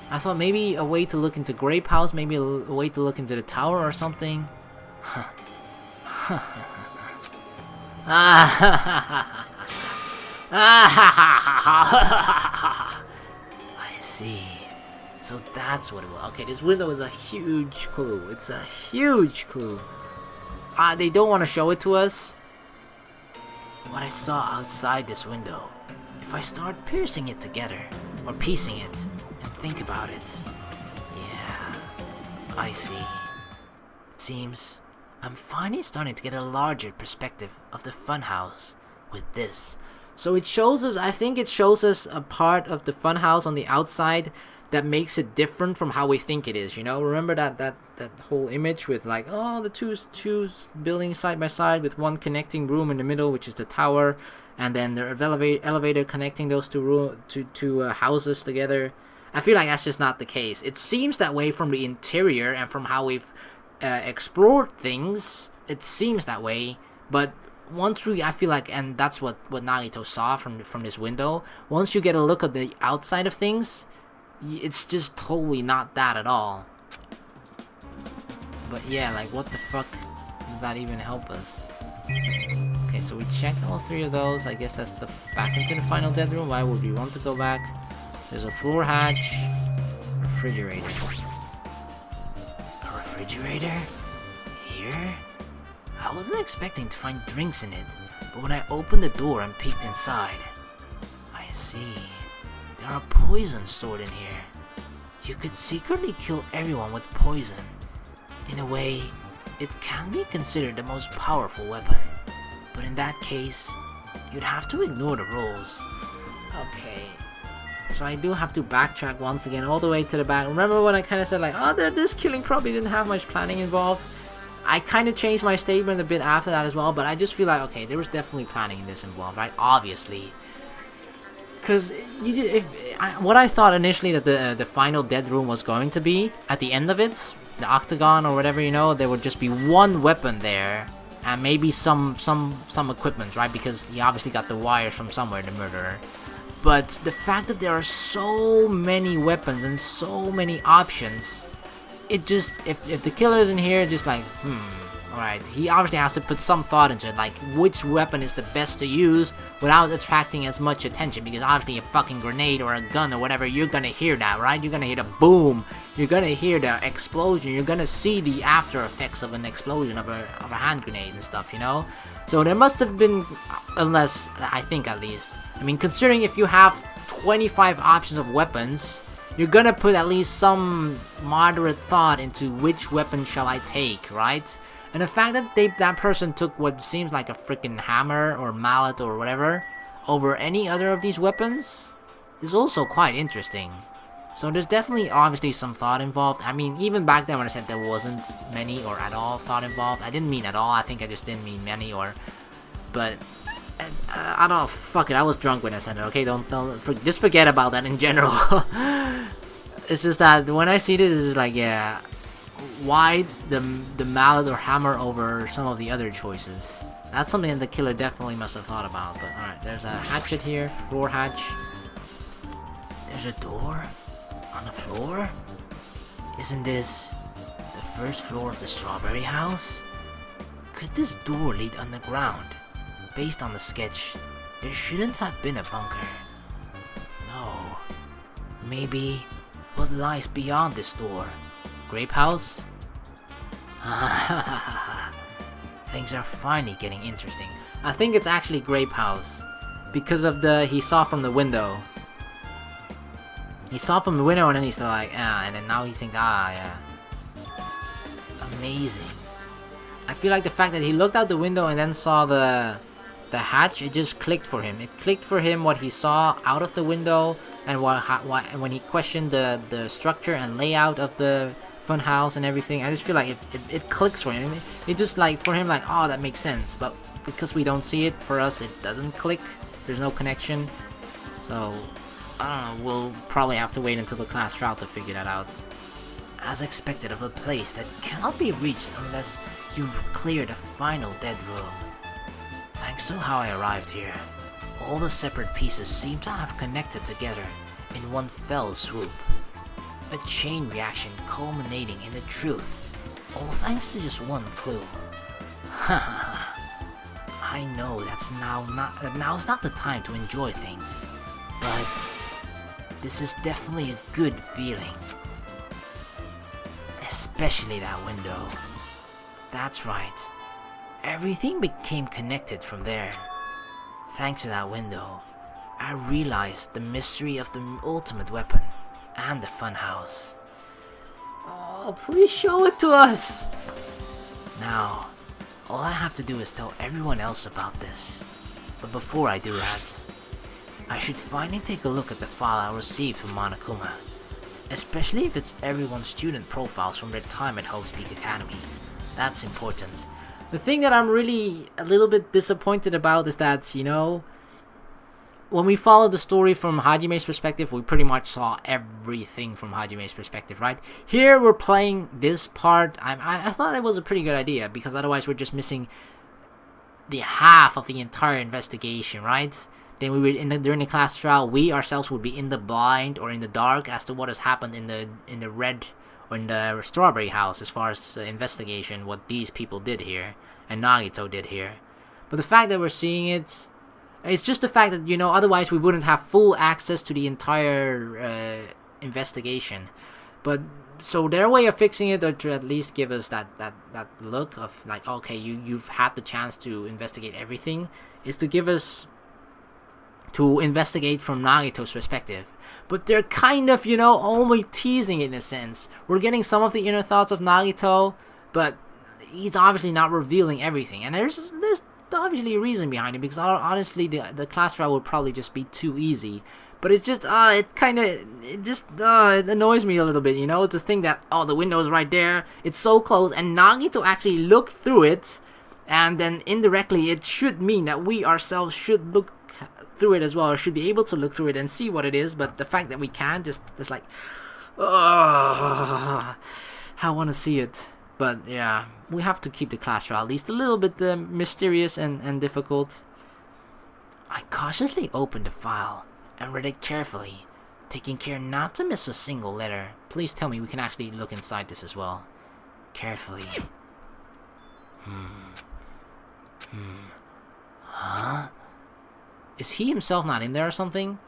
I thought maybe a way to look into Grape House, maybe a way to look into the tower or something. I see. So that's what it was. Okay, this window is a huge clue. It's a huge clue. They don't want to show it to us. What I saw outside this window, if I start piercing it together, or piecing it, and think about it, yeah, I see. It seems I'm finally starting to get a larger perspective of the funhouse with this. So it shows us, I think it shows us a part of the funhouse on the outside that makes it different from how we think it is, you know? Remember that whole image with like, oh, the two buildings side by side with one connecting room in the middle, which is the tower, and then the elevator connecting those two houses together. I feel like that's just not the case. It seems that way from the interior and from how we've explored things. It seems that way, but once I feel like, and that's what Nagito saw from this window, once you get a look at the outside of things, it's just totally not that at all. But yeah, like what the fuck does that even help us? Okay, so we checked all three of those. I guess that's the back into the final dead room. Why would we want to go back? There's a floor hatch, refrigerator. A refrigerator? Here? I wasn't expecting to find drinks in it, but when I opened the door and peeked inside, I see. There are poisons stored in here. You could secretly kill everyone with poison. In a way, it can be considered the most powerful weapon. But in that case, you'd have to ignore the rules. Okay. So I do have to backtrack once again all the way to the back. Remember when I kind of said like, oh, this killing probably didn't have much planning involved? I kind of changed my statement a bit after that as well, but I just feel like, okay, there was definitely planning in this involved, right? Obviously. Because what I thought initially that the final dead room was going to be, at the end of it, the octagon or whatever, you know, there would just be one weapon there, and maybe some equipment, right? Because he obviously got the wires from somewhere, the murderer. But the fact that there are so many weapons and so many options, it just, if the killer isn't here, just like, alright, he obviously has to put some thought into it, like which weapon is the best to use without attracting as much attention, because obviously a fucking grenade or a gun or whatever, you're gonna hear that, right? You're gonna hear the boom, you're gonna hear the explosion, you're gonna see the after effects of an explosion of a hand grenade and stuff, you know? So there must have been, unless, I think at least, I mean, considering if you have 25 options of weapons, you're gonna put at least some moderate thought into which weapon shall I take, right? And the fact that that person took what seems like a freaking hammer or mallet or whatever over any other of these weapons is also quite interesting. So there's definitely obviously some thought involved. I mean, even back then when I said there wasn't many or at all thought involved, I didn't mean at all. I think I just didn't mean many or... But... I don't know, fuck it, I was drunk when I said it, okay? Just forget about that in general. It's just that when I see this, it's like, yeah, why the mallet or hammer over some of the other choices? That's something that the killer definitely must have thought about. But alright, there's a hatchet here, floor hatch. There's a door on the floor? Isn't this the first floor of the strawberry house? Could this door lead underground? Based on the sketch, there shouldn't have been a bunker. No. Maybe what lies beyond this door? Grape house? Things are finally getting interesting. I think it's actually grape house. Because of he saw from the window. He saw from the window and then he's like, and then now he thinks, yeah. Amazing. I feel like the fact that he looked out the window and then saw the hatch, it just clicked for him. It clicked for him what he saw out of the window, and when he questioned the structure and layout of the fun house and everything. I just feel like it clicks for him. It just like for him like, oh, that makes sense. But because we don't see it, for us it doesn't click. There's no connection. So I don't know. We'll probably have to wait until the class trial to figure that out. As expected of a place that cannot be reached unless you clear the final dead room. Thanks to how I arrived here, all the separate pieces seem to have connected together in one fell swoop. A chain reaction culminating in the truth, all thanks to just one clue. I know now's not the time to enjoy things, but this is definitely a good feeling. Especially that window. That's right. Everything became connected from there. Thanks to that window, I realized the mystery of the ultimate weapon and the funhouse. Oh, please show it to us! Now, all I have to do is tell everyone else about this. But before I do that, I should finally take a look at the file I received from Monokuma. Especially if it's everyone's student profiles from their time at Hope's Peak Academy. That's important. The thing that I'm really a little bit disappointed about is that, you know, when we follow the story from Hajime's perspective, we pretty much saw everything from Hajime's perspective, right? Here we're playing this part. I thought it was a pretty good idea, because otherwise we're just missing the half of the entire investigation, right? Then we would, during the class trial, we ourselves would be in the blind or in the dark as to what has happened in the red or in the strawberry house as far as investigation, what these people did here and Nagito did here. But the fact that we're seeing it, it's just the fact that, you know, otherwise we wouldn't have full access to the entire investigation. But so their way of fixing it, or to at least give us that look of like, okay, you've had the chance to investigate everything, is to give us to investigate from Nagito's perspective. But they're kind of, you know, only teasing it in a sense. We're getting some of the inner thoughts of Nagito, but he's obviously not revealing everything. And there's obviously a reason behind it, because honestly the class trial would probably just be too easy. But it's just it annoys me a little bit, you know, to think that, oh, the window is right there, it's so close, and Nagi to actually look through it, and then indirectly it should mean that we ourselves should look through it as well, or should be able to look through it and see what it is. But the fact that we can't, just like, I want to see it. But yeah, we have to keep the class trial at least a little bit mysterious and difficult. I cautiously opened the file and read it carefully, taking care not to miss a single letter. Please tell me we can actually look inside this as well. Carefully. Huh? Is he himself not in there or something?